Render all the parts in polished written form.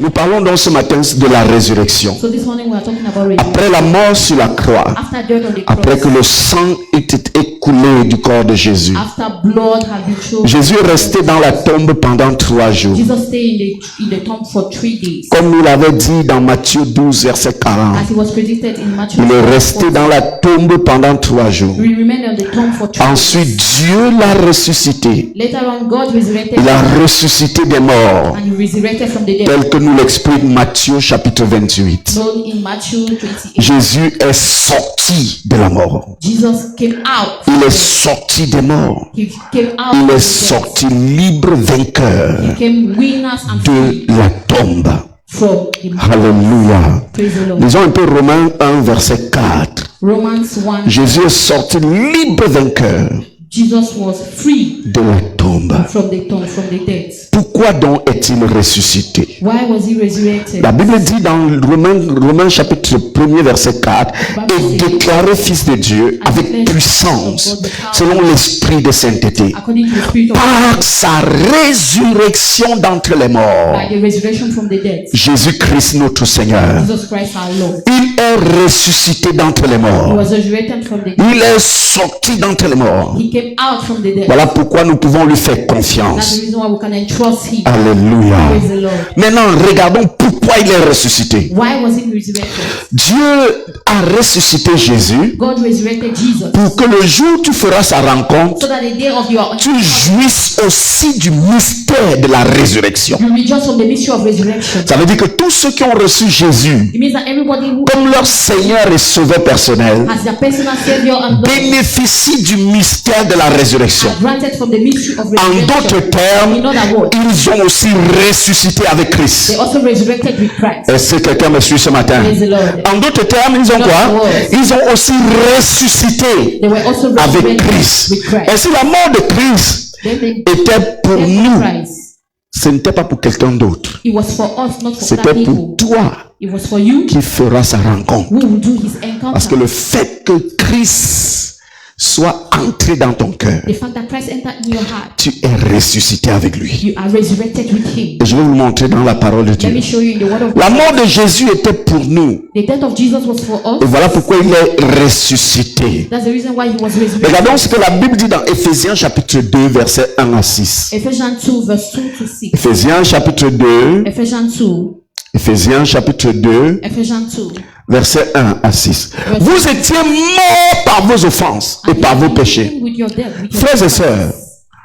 Nous parlons donc ce matin de la résurrection. So this morning we are talking about resurrection. Après la mort sur la croix, After death on the cross, après que le sang ait été écoulé du corps de Jésus, after blood had been shown, Jésus est resté dans la tombe pendant 3 jours. Jesus stayed in the tomb for 3 days. Comme nous l'avait dit dans Matthieu 12, verset 40. As he was predicted in Matthew, Il est resté dans la tombe pendant 3 jours. he remained on the tomb for 3 days. Ensuite, Dieu l'a ressuscité. Later on, God resurrected Il a him, ressuscité des morts, and he resurrected from the dead. tel que nous l'explique Matthieu chapitre 28. Known in Matthew 28. Jésus est sorti de la mort. Jesus came out. Il est sorti des morts. He came out. Il from est the sorti libre vainqueur dead. He came winners and de free la tombe. from the Alléluia. Praise the Lord. Lisons un peu Romains 1, verset 4. Romans 1. Jésus est sorti libre vainqueur Jesus was free de la tombe. from the tomb, from the dead. Pourquoi donc est-il ressuscité? Why was he resurrected? La Bible dit dans Romains chapitre 1er verset 4, et déclaré fils de Dieu avec puissance, selon l'esprit de sainteté, According to the Spirit of par sa résurrection d'entre les morts. by the resurrection from the dead. Jésus-Christ notre Seigneur. Jesus Christ our Lord. Il est ressuscité d'entre les He morts. was resurrected from the dead. Il est sorti d'entre les morts. He came out from the dead. Voilà pourquoi nous pouvons lui faire That's the confiance. reason why we can entrust him. Alléluia. Praise the Lord. Maintenant, regardons pourquoi il est ressuscité. Why was he resurrected? Dieu a ressuscité Jésus God resurrected Jesus pour que le jour où tu feras sa rencontre, so that the day of your tu jouisses aussi du mystère de la résurrection. you rejoice from the mystery of resurrection. Ça veut dire que tous ceux qui ont reçu Jésus It means that everybody who comme leur Seigneur et Sauveur personnel has their personal Savior and Lord bénéficient du mystère de la résurrection. are granted from the mystery of En d'autres resurrection. termes, In other words, ils ont aussi ressuscité avec they Christ. also resurrected with Christ. Est-ce que quelqu'un me suit ce matin? Praise the Lord. En d'autres termes, ils ont quoi? Ils ont aussi ressuscité They were also avec resurrected Christ. with Christ. Et si la mort de Christ Then they était pour death nous, of Christ. ce n'était pas pour quelqu'un d'autre. It was for us, not for C'était other pour people. toi It was for you qui fera sa rencontre. who will do his encounter. Parce que le fait que Christ soit entré dans ton cœur, The fact that Christ entered in your heart, tu es ressuscité avec lui. you are resurrected with him. Et je vais vous montrer dans la parole de Let Dieu. me show you in the word of La God. mort de Jésus était pour nous. The death of Jesus was for Et us. voilà pourquoi il est ressuscité. That's the reason why he was resurrected. Regardons ce que la Bible dit dans Éphésiens chapitre 2, versets 1 à 6. Ephesians 2 verse 2 to 6. Éphésiens chapitre 2, Ephesians 2. Éphésiens chapitre 2, Ephesians 2. versets 1 à 6. Vous étiez morts par vos offenses et par vos péchés. With your death, with your Frères et sœurs,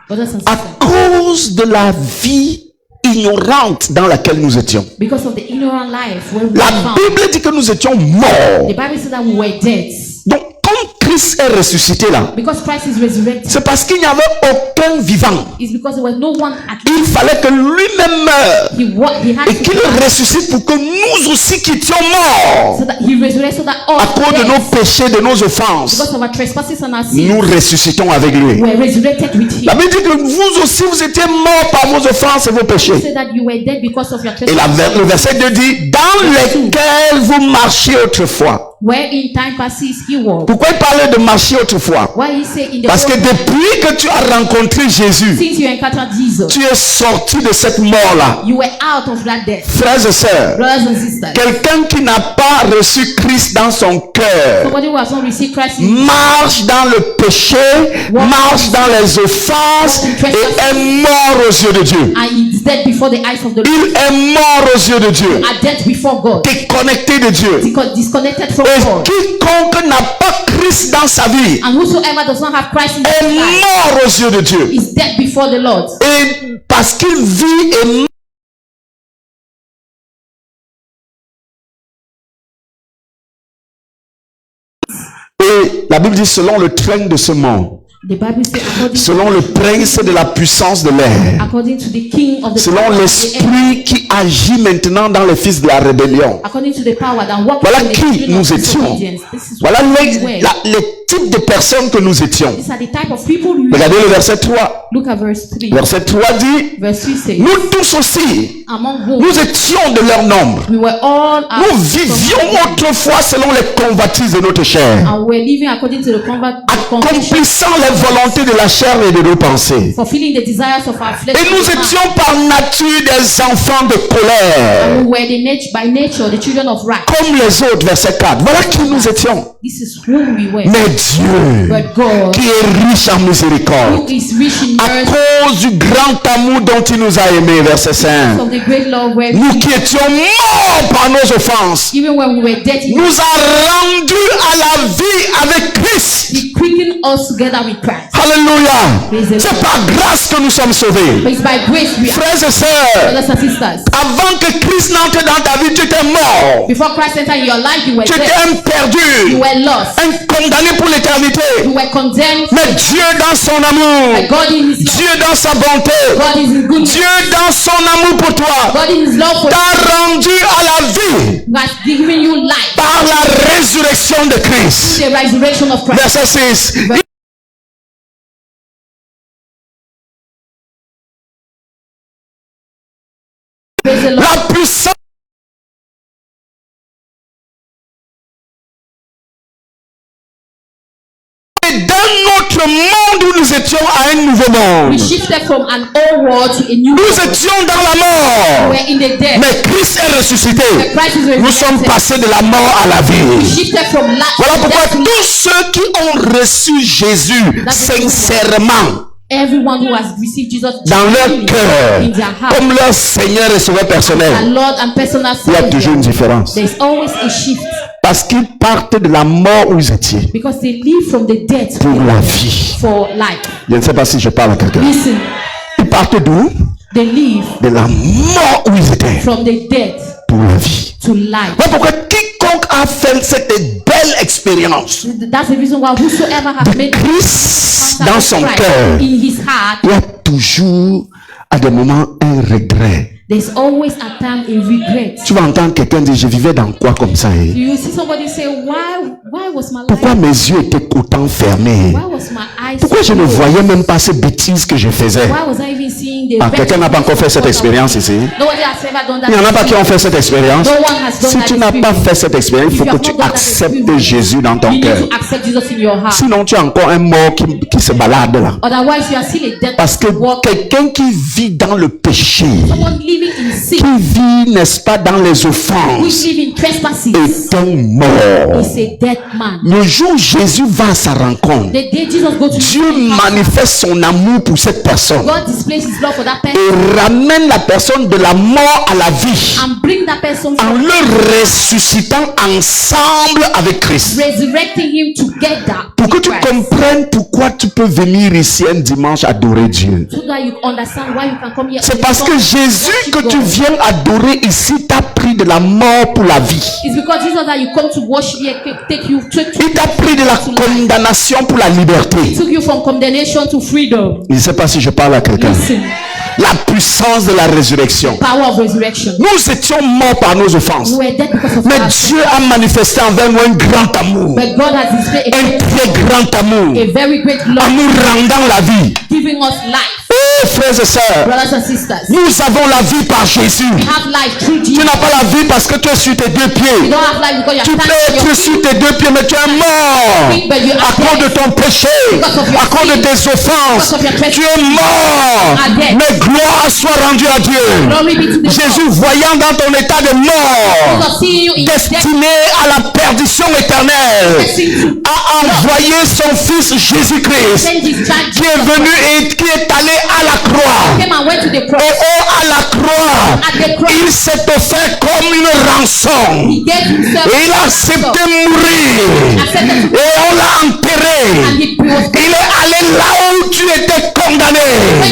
brothers and à sisters. cause de la vie ignorante dans laquelle nous étions. Because of the ignorant life where we La were found. Bible dit que nous étions morts. The Bible said that we were dead. Donc, comme Christ est ressuscité là, Because Christ is resurrected. c'est parce qu'il n'y avait aucun vivant. It's because there was no one at Il fallait que lui-même meure he had et to qu'il die ressuscite pour que nous aussi quittions morts so that he resurrected so that à all cause de nos death, péchés, de nos offenses. because of our trespasses and our Nous sins, ressuscitons avec lui. were resurrected with him. La Bible dit que vous aussi vous étiez morts par vos offenses et vos He péchés. said that you were dead because of your Et trespasses. le verset 2 dit, dans lesquels vous marchiez autrefois. Where in time passes he was. Pourquoi il parlait de marcher autrefois? Why he say in the Parce que old time, depuis que tu as rencontré Jésus, since you encountered Jesus, tu es sorti de cette mort-là. you were out of that death. Frères et sœurs, Brothers and sisters, quelqu'un qui n'a pas reçu Christ dans son cœur somebody who has not received Christ in marche dans le péché, marche dans les offenses et est mort aux yeux de Dieu. and is dead before the eyes of the Lord, Il est mort aux yeux de Dieu, are dead before God, déconnecté de Dieu. disconnected from Et God. quiconque n'a pas Christ dans sa vie And whosoever does not have Christ in est his life mort aux yeux de Dieu. is dead before the Lord. Et parce qu'il vit et la Bible dit selon le train de ce monde, The Bible says selon le prince de la puissance de l'air, according to the king of the selon power of the air, l'esprit qui agit maintenant dans les fils de la rébellion. according to the power that works Voilà in the qui children nous of étions. disobedience. This is Voilà what we were. les type de personnes que nous étions. These are the type of people we were. Regardez le verset 3. Look at verse 3. Verset 3 dit, Verse 3 says, nous tous aussi, among whom nous étions de leur nombre. we were all Nous vivions autrefois selon les convoitises de notre chair, and we were living according to the convention, accomplissant les volontés de la chair et de nos pensées. fulfilling the desires of our flesh. Et nous étions par nature des enfants de colère, We were by nature the children of wrath. comme les autres, verset 4. Voilà qui nous étions. This is who we were. Mais Dieu, But God, qui est riche en miséricorde, who is rich in à mercy, cause du grand amour dont il nous a aimés, verset 5. of the great love where Nous qui étions morts par nos offenses, even when we were dead, He nous a rendus à la vie avec Christ. quickened us together with Christ. Alléluia. C'est par grâce que nous sommes sauvés. But it's by grace we are, Frères et sœurs, brothers and sisters. avant que Christ n'entre dans ta vie, tu étais mort. Before Christ entered in your life, you were Tu étais dead. un You perdu, were lost. un condamné pour l'éternité. You were condemned. Mais Dieu dans son amour, But God in His love, Dieu dans sa bonté, God is in goodness, Dieu dans son amour pour toi, God in His love for t'a rendu à la vie you, has given you life. par la résurrection de Christ. The resurrection of Christ. Verset 6. Praise the Lord. La puissance dans notre monde où nous étions à un nouveau monde. We shifted from an old world to a new Nous world. étions dans la mort. We were in the dead. Mais Christ est ressuscité. But Christ is Nous sommes resurrected. passés de la mort à la We vie. shifted from life Voilà to pourquoi death to life. tous ceux qui ont reçu Jésus sincèrement Everyone who has received Jesus dans leur in cœur their heart, comme leur Seigneur et Sauveur our personnel, Lord and personal il y a toujours Savior, une différence. there's always a shift Parce qu'ils partent de la mort où ils étaient because they live from the dead pour la vie. for life. Je ne sais pas si je parle à quelqu'un. Listen, Ils partent d'où? they live De la mort où ils étaient from the dead pour la vie. to life. Voilà pourquoi quiconque a fait cette belle expérience That's the reason why whosoever has made Christ contact dans with son Christ cœur, in his heart, il y a toujours à des moments un regret. there's always a time a regret. Tu vas entendre quelqu'un dire, je vivais dans quoi comme ça? You see somebody say, why was my Pourquoi life, mes yeux étaient autant fermés? why was my eyes Pourquoi je ne closed? voyais même pas ces bêtises que je faisais? Why was I even seeing the Ah, quelqu'un n'a pas encore fait cette best expérience ici? Nobody has ever done that. Il n'y en a pas qui ont fait cette expérience. No one has done Si that tu n'as pas experience. fait cette expérience, il If faut you que have tu not done that acceptes experience, Jésus dans ton You cœur. need to accept Jesus in your heart. Sinon, tu es encore un mort qui se balade là. Otherwise, you are still a dead Parce que walk. quelqu'un qui vit dans le péché, Someone living in sin, qui vit, n'est-ce pas, dans les who offenses, is living trespasses, est un mort. is a dead man. Le jour où Jésus va à sa rencontre, The day Jesus goes to Dieu his house, manifeste son amour pour cette personne God displays his love for that person et ramène la personne de la mort à la vie and bring that person en from le ressuscitant ensemble avec Christ. resurrecting him together Pour que with tu Christ. comprennes pourquoi tu peux venir ici un dimanche adorer Dieu. So that you understand why you can come here. C'est and parce que Jésus worship que tu God. viens adorer ici t'a pris de la mort pour la vie. It's because Jesus that you come to worship here, take you Il t'a pris de la condamnation pour la liberté. took you from condemnation to freedom. Je ne sais pas si je parle à quelqu'un. Listen, La puissance de la résurrection. power of resurrection. Nous étions morts par nos offenses. We were dead because of Mais our Dieu a manifesté envers nous un grand amour. but God has displayed Un très grand amour. a very great En love, nous rendant la vie. giving us life. Oh, frères et sœurs, Brothers and sisters, nous avons la vie par Jésus. we have life through Tu Jesus. n'as pas la vie parce que tu es sur tes deux You pieds. don't have life because Tu you're peux standing on être your sur feet. tes deux pieds, mais tu es mort. But you À are cause de dead. ton péché, à cause de tes offenses, tu es mort. Mais gloire soit rendue à Dieu. Glory be to the Jésus, voyant dans ton état de mort, Lord. Seeing you in death, destiné à la perdition éternelle, blessing to a envoyé son fils Jésus-Christ, send his child qui est venu et qui est allé à la croix. came and went to the Et cross. à la croix, At the cross, il s'est offert comme une rançon. he gave himself Et il a accepté mourir. accepted to Et on l'a and enterré. he was Il est allé là où tu étais condamné.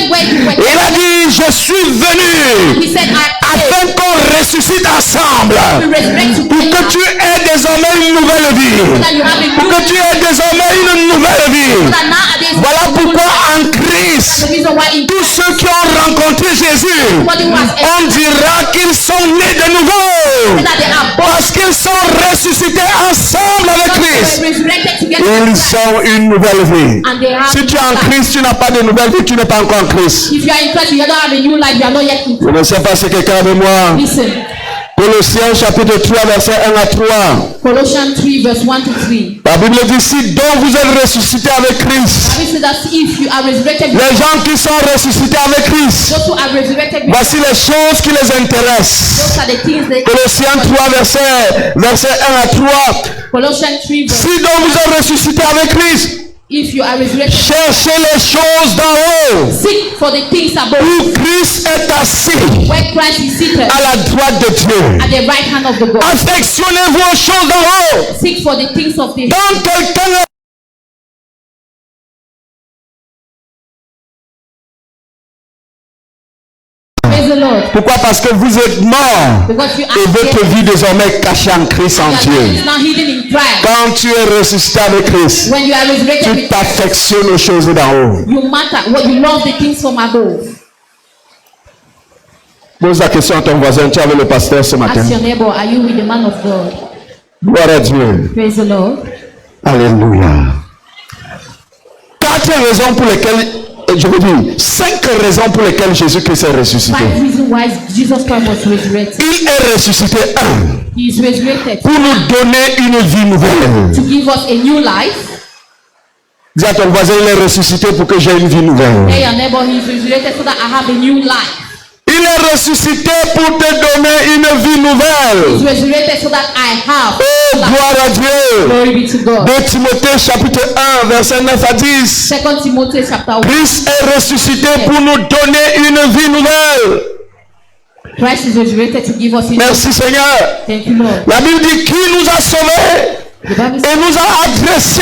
where you were. Il a dit, je suis venu He said, I afin qu'on ressuscite ensemble. will resurrect Pour que together. tu aies désormais une nouvelle vie. That you have a Pour que tu aies désormais une nouvelle vie. that nowadays Voilà pourquoi en Christ, the reason why in tous ceux qui ont rencontré Jésus, everybody who has on dira qu'ils sont nés de nouveau. that they are born Parce qu'ils sont ressuscités ensemble avec Christ. resurrected get Ils ont une nouvelle vie. and they have Si tu es en life. Christ, tu n'as pas de nouvelle vie, tu n'es pas encore en Christ. If you are in Christ, you don't have a new life, you are not yet in Je Christ. ne sais pas si quelqu'un avec moi. Listen, Colossiens chapitre 3, verset 1 à 3. Colossians 3 verse 1 to 3. La Bible dit ici, dont vous êtes ressuscités avec Christ. Bible says that if you are resurrected, Les gens qui sont ressuscités avec Christ, those who are resurrected, voici les choses qui les intéressent. those are the things that Colossiens 3, verset 1 à 3. Colossians 3 verse. Si donc vous êtes ressuscités avec Christ, If you are resurrected, cherchez les choses d'en haut, seek for the things above, où Christ est assis where Christ is seated à la droite de Dieu. at the right hand of the God. Affectionnez-vous aux choses d'en haut. Seek for the things of the Quand quelqu'un est Praise the Lord. Pourquoi? Parce que vous êtes mort Because you et are votre dead. vie désormais est cachée en Christ en Your life Dieu. is now hidden in Christ. Quand tu es ressuscité avec Christ, When you are resurrected tu with Christ, t'affectionnes aux choses d'en haut. you matter what you love the things from above. Pose la question à ton voisin, tu es avec le pasteur ce matin. Ask your neighbor, are you with the man of God? Gloire à Dieu. Praise the Lord. Alléluia. 4 raisons pour lesquelles, je veux dire, 5 raisons pour lesquelles Jésus-Christ est ressuscité. 5 reasons why Jesus Christ was resurrected. Il est ressuscité, 1, He is resurrected pour nous donner une vie nouvelle. to give us a new life. Dis à ton voisin, il est ressuscité pour que j'ai une vie nouvelle. Tell your neighbor he is resurrected so that I have a new life. Il est ressuscité pour te donner une vie He is nouvelle. resurrected so that I have Oh, life. gloire à Dieu. Glory be to God. 2 Timothée chapitre 1, verset 9 à 10. 2 Timothy chapter 1. Christ est ressuscité pour nous donner une vie nouvelle. Christ is resurrected to give us a new life. Merci Seigneur. Thank you, Lord. La Bible dit qui nous a sauvés The Bible et says nous a adressé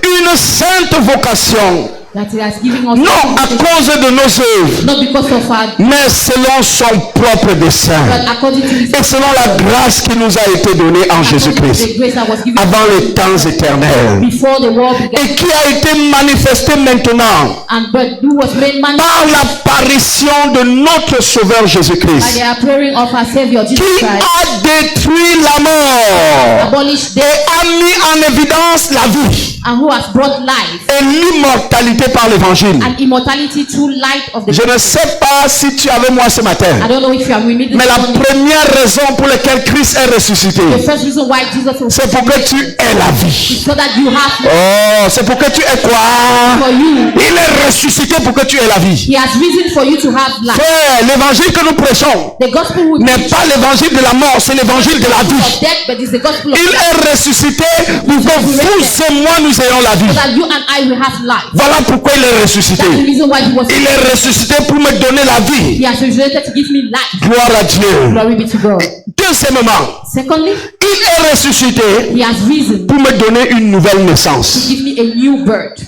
une sainte vocation. that He has given us Non à cause de nos œuvres, not because of our, mais selon son propre dessein but according to His et selon la grâce qui nous a été donnée en according to Jésus-Christ the grace that was given avant les temps éternels before the world began, et qui a été manifestée maintenant and but who was made man par l'apparition de notre Sauveur by Jésus-Christ, the appearing of our Savior Jesus qui Christ, a détruit la mort abolished et death, a mis en évidence la vie and who has brought life et l'immortalité par l'évangile. and immortality through light of the Je ne sais pas si tu es avec moi ce I matin, don't know if you are with me this mais la morning. première raison pour laquelle Christ est ressuscité, The first reason why Jesus was c'est pour que tu aies la vie. is so that you have Oh, c'est pour que tu aies quoi? for you. Il est ressuscité pour que tu aies la vie. He has risen for you to have life. Frère, l'évangile que nous prêchons The gospel we n'est preach pas l'évangile de la mort, c'est l'évangile de la of vie. death, but it's the gospel of Il life, est ressuscité pour que vous et moi nous ayons la vie. so that you and I will have life. Voilà pourquoi il est ressuscité. That's the reason why he was. Il est ressuscité pour me donner la vie. He has resurrected to give me life. Gloire à Dieu. Glory be to God. Deuxièmement, Secondly, il est ressuscité he has risen pour me donner une nouvelle to naissance. give me a new birth.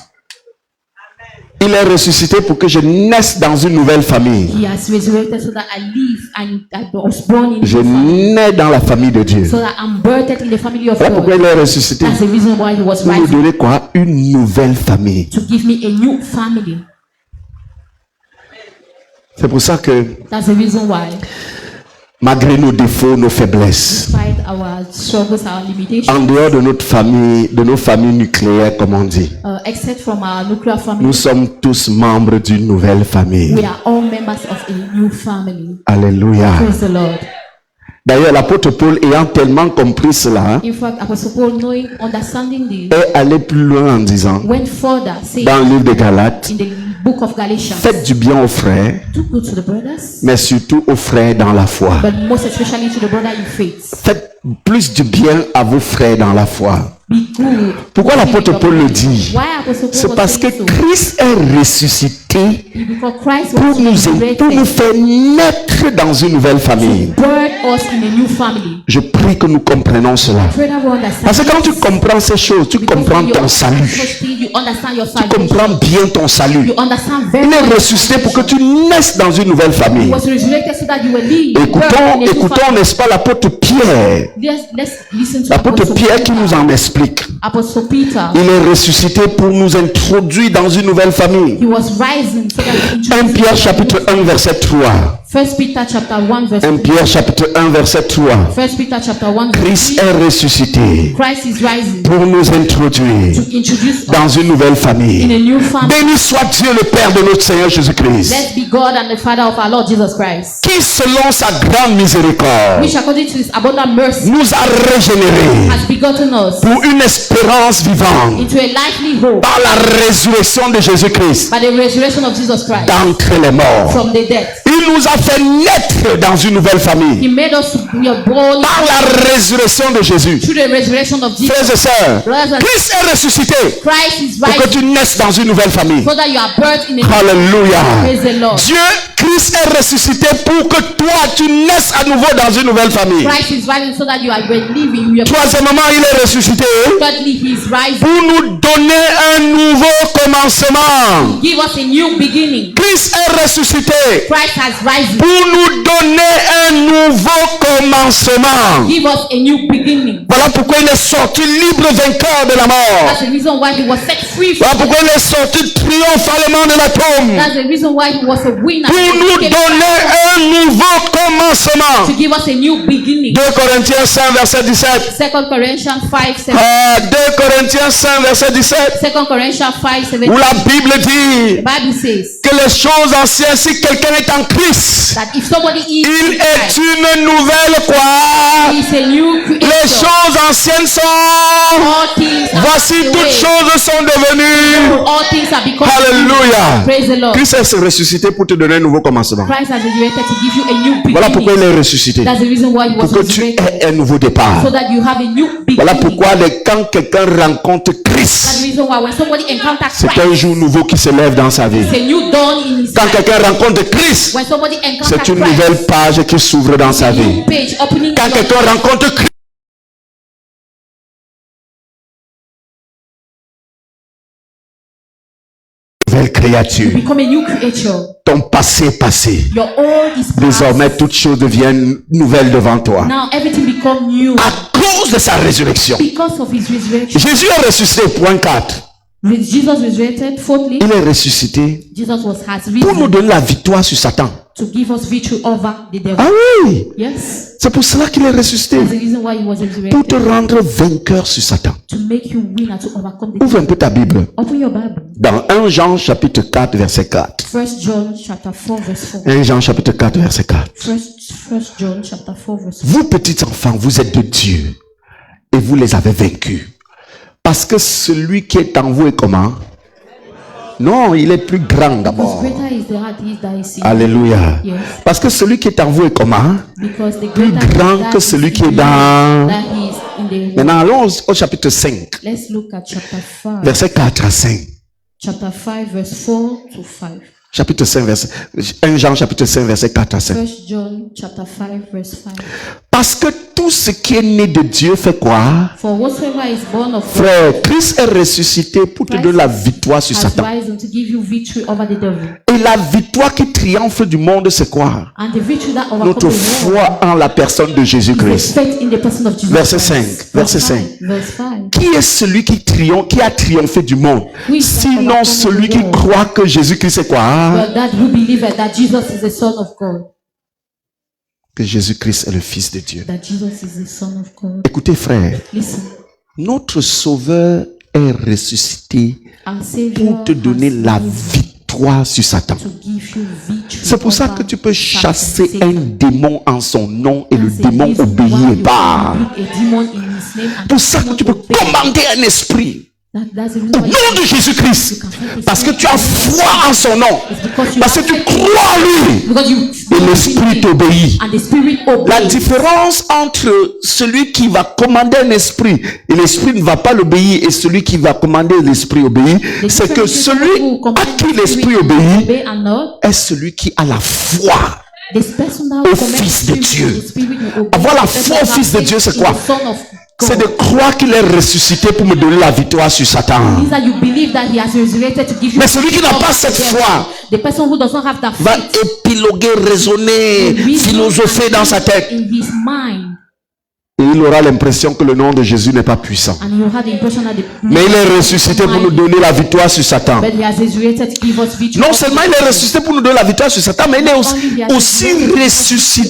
Il est ressuscité pour que je naisse dans une nouvelle famille. He has resurrected so that I live and I was born in Je the family, nais dans la famille de Dieu. so that I'm birthed in the family of Voilà pourquoi God. il est ressuscité. That's the reason why he was Pour nous rising, donner quoi? Une nouvelle famille. to give me a new family. C'est pour ça que That's the reason why, malgré nos défauts, nos faiblesses, despite our struggles, our limitations, en dehors de notre famille, de nos familles nucléaires, comme on dit, except from our nuclear family, nous sommes tous membres d'une nouvelle famille. we are all members of a new family. Alléluia. Praise the Lord. D'ailleurs, l'apôtre Paul, ayant tellement compris cela, In fact, Apostle Paul, knowing, understanding this, est allé plus loin en disant, went further, saying dans le livre de Galates, in the book of Galatians, faites du bien aux frères, do good to the brothers, mais surtout aux frères dans la foi. but most especially to the brother in faith. Faites plus du bien à vos frères dans la foi. Be good. Pourquoi l'apôtre Paul le dit? Why Apostle Paul C'est was parce que saying so? Christ est ressuscité Because Christ pour was nous resurrected, faire naître dans une nouvelle famille. birth us in a new family. Je prie que nous comprenions cela. Pray that we understand. Parce que quand tu comprends ces choses, tu comprends You ton understand salut. such things, you understand your Tu salvation. comprends bien ton salut. You understand very Il est well. ressuscité pour que tu naisses dans une nouvelle He famille. was resurrected so that you will live. Écoutons, n'est-ce pas, l'apôtre Pierre. Let's listen to L'apôtre Apostle Pierre qui Peter. nous en explique. Apostle Peter. Il est ressuscité pour nous introduire dans une nouvelle famille. He was rising so that he 1 Pierre chapitre 1 verset 3. 1 Peter chapter 1 verse 1 Pierre chapitre 1 verset 3. 1 Peter chapter 1 verse Christ 3. est ressuscité Christ is rising pour nous introduire to introduce dans us une nouvelle in famille. a new family. Béni soit Dieu le Père de notre Seigneur Jésus-Christ, Let's be God and the Father of our Lord Jesus Christ, qui selon sa grande miséricorde which according to his abundant mercy nous a régénérés has begotten us pour une espérance vivante into a lively hope par la résurrection de Jésus-Christ by the resurrection of Jesus Christ d'entre les morts. from the dead. Il nous a fait naître dans une nouvelle He famille made us to be born par la résurrection de Jésus. through the resurrection of Jesus. Frères et sœurs, Brothers and Christ est ressuscité Christ is pour que rising tu naisses dans une nouvelle famille. so that you are birthed in a Alléluia. praise the Lord. Dieu, Christ est ressuscité pour que toi, tu naisses à nouveau dans une nouvelle famille. Christ is rising so that you are living. Troisièmement, il est ressuscité Thirdly, he is rising pour nous donner un nouveau commencement. to give us a new beginning. Christ est ressuscité Christ has risen pour nous donner un nouveau commencement. to give us a new beginning. Voilà pourquoi il est sorti libre vainqueur de la mort. That's the reason why he was set free from Voilà pourquoi il est sorti triomphalement de la tombe. That's the reason why he was a winner. Pour nous donner un nouveau commencement. To give us a new beginning. 2 Corinthiens 5 verset 17. 2 Corinthians 5:7. 2 Corinthiens 5 verset 17. 2 Corinthians 5:7. Où la Bible dit The Bible says que les choses anciennes, si quelqu'un est en Christ, that if somebody is il in est Christ, une nouvelle quoi? he is a new Les creature. choses anciennes sont, All things are voici passed toutes away. choses sont devenues. All things are become Alléluia. Praise the Lord. Christ est ressuscité pour te donner un nouveau commencement. Christ has resurrected to give you a new beginning. Voilà pourquoi il est ressuscité. That's the reason why he was Pour que tu resurrected. aies un nouveau départ. So that you have a new beginning. Voilà pourquoi quand quelqu'un rencontre That's the Christ, reason why when somebody encounters c'est Christ, un jour nouveau qui se lève dans sa vie. it's a new dawn in his Quand life. quelqu'un rencontre Christ, When somebody encounters c'est une Christ, nouvelle page qui s'ouvre dans sa a vie. new page opening. Quand quelqu'un rencontre Christ, nouvelle créature. Become a new creature. Ton passé est passé. Your old is past. Désormais, toutes choses deviennent nouvelles devant toi. Now everything become new À cause de sa résurrection. because of his resurrection. Jésus est ressuscité, point 4. With Jesus resurrected, fourthly, Il est ressuscité Jesus has pour nous risen donner la victoire sur Satan. to give us victory over the devil. Ah oui, Yes, c'est pour cela qu'il est ressuscité. that's the reason why he was Pour te resurrected, rendre vainqueur sur Satan. to make you winner, to overcome the Ouvre un devil. peu ta Bible. Open your Bible. Dans 1 Jean chapitre 4 verset 4. 1 John chapter 4 verse 4. 1 Jean chapitre 4 verset 4. 1 John chapter 4 verse 4. Vous petits enfants, vous êtes de Dieu et vous les avez vaincus. Parce que celui qui est en vous est comment? Non, il est plus grand Because d'abord. greater is the heart is that is in you. Alléluia. Yes. Parce que celui qui est en vous est comment? Because the Plus greater grand that que is celui in qui est you dans... than he is in the world. Maintenant, allons au chapitre 5, Let's look at chapter 5. verset 4 à 5. Chapter 5 verse 4 to 5. Chapitre 5, verset... 1 Jean chapitre 5, verset 4 à 5. 1 John chapter 5 verse 5. Parce que tout ce qui est né de Dieu fait quoi? For whatsoever is born of God Frère, Christ est ressuscité pour te donner la victoire sur has Satan. risen to give you victory over the devil. Et la victoire qui triomphe du monde, c'est quoi? And the victory that Notre overcomes the world foi en la personne de is the Jésus-Christ. faith in the person of Jesus Verset Christ. 5, verset 5. Verse 5. Qui est celui qui a triomphé du monde? Oui, Sinon celui qui croit que Jésus-Christ est quoi? But that who believeth that Jesus is the Son of God. Que Jésus-Christ est le Fils de Dieu. That Jesus is the Son of God. Écoutez frère, Listen. notre Sauveur est ressuscité Our Savior pour te donner has la risen victoire sur Satan. to give you victory C'est pour ça over que tu peux Satan, chasser Satan. un démon en son nom et le That's the démon reason why obéit you pas. can rebuke a demon in his name and Pour ça que demon tu peux obey. commander un esprit That's the reason au why nom de Jésus-Christ. Parce que tu as foi en son nom. because you Parce que have tu faith crois en lui. because you Et l'esprit t'obéit. and the spirit La obeys. différence entre celui qui va commander un esprit et l'esprit ne va pas l'obéir et celui qui va commander l'esprit obéit, The c'est que difference celui between who command à qui the l'esprit spirit obéit obey and not, est celui qui a la foi. this person that Au command Fils de the Dieu. spirit, the spirit will obey. Avoir la The person foi au that Fils de faith Dieu, c'est in quoi? the Son of C'est God. de croire qu'il est ressuscité pour me donner la victoire sur Satan. Means that you believe that he has resurrected to give you Mais celui qui n'a pas cette foi the person who does not have that va faith épiloguer, raisonner, will reason philosopher dans sa tête. in his mind. Et il aura l'impression que le nom de Jésus n'est pas puissant. And you had the impression that the Mais il est ressuscité pour nous donner la victoire sur Satan. but he has resurrected to give us victory. Non seulement il est ressuscité pour nous donner la victoire sur Satan, mais il est aussi ressuscité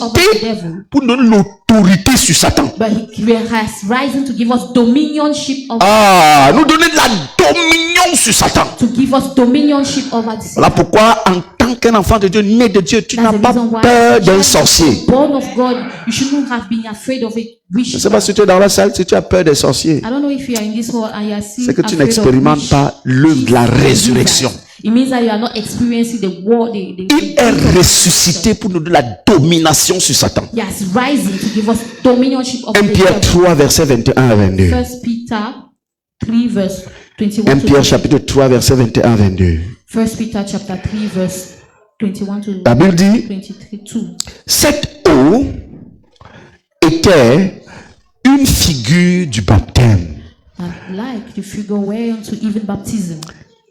pour nous donner l'autorité sur Satan. But he has risen to give us dominionship of Ah, nous donner de la dominion sur Satan. to give us dominionship over this. Voilà pourquoi, en tant qu'un enfant de Dieu, né de Dieu, tu n'as That's the pas reason why peur d'un as a sorcier. born of God, you shouldn't have been afraid of a Je witch. ne sais pas si tu es dans la salle, si tu as peur des sorciers. I don't know if you are in this world and you are still C'est que tu afraid of n'expérimentes witch. pas l'œuvre de la résurrection. It means that you are not experiencing the war. Il est ressuscité pour nous donner la domination sur Satan. He has risen to give us dominionship over 1 the Pierre devil. 3, verset 21 à 22. 1 Peter 3 verse 21 1 to Pierre chapitre 3, verset 21 à 22. 1 Peter chapter 3 verse 21 to La Bible dit, 23. cette eau était une figure du baptême, And like the figure way unto even baptism,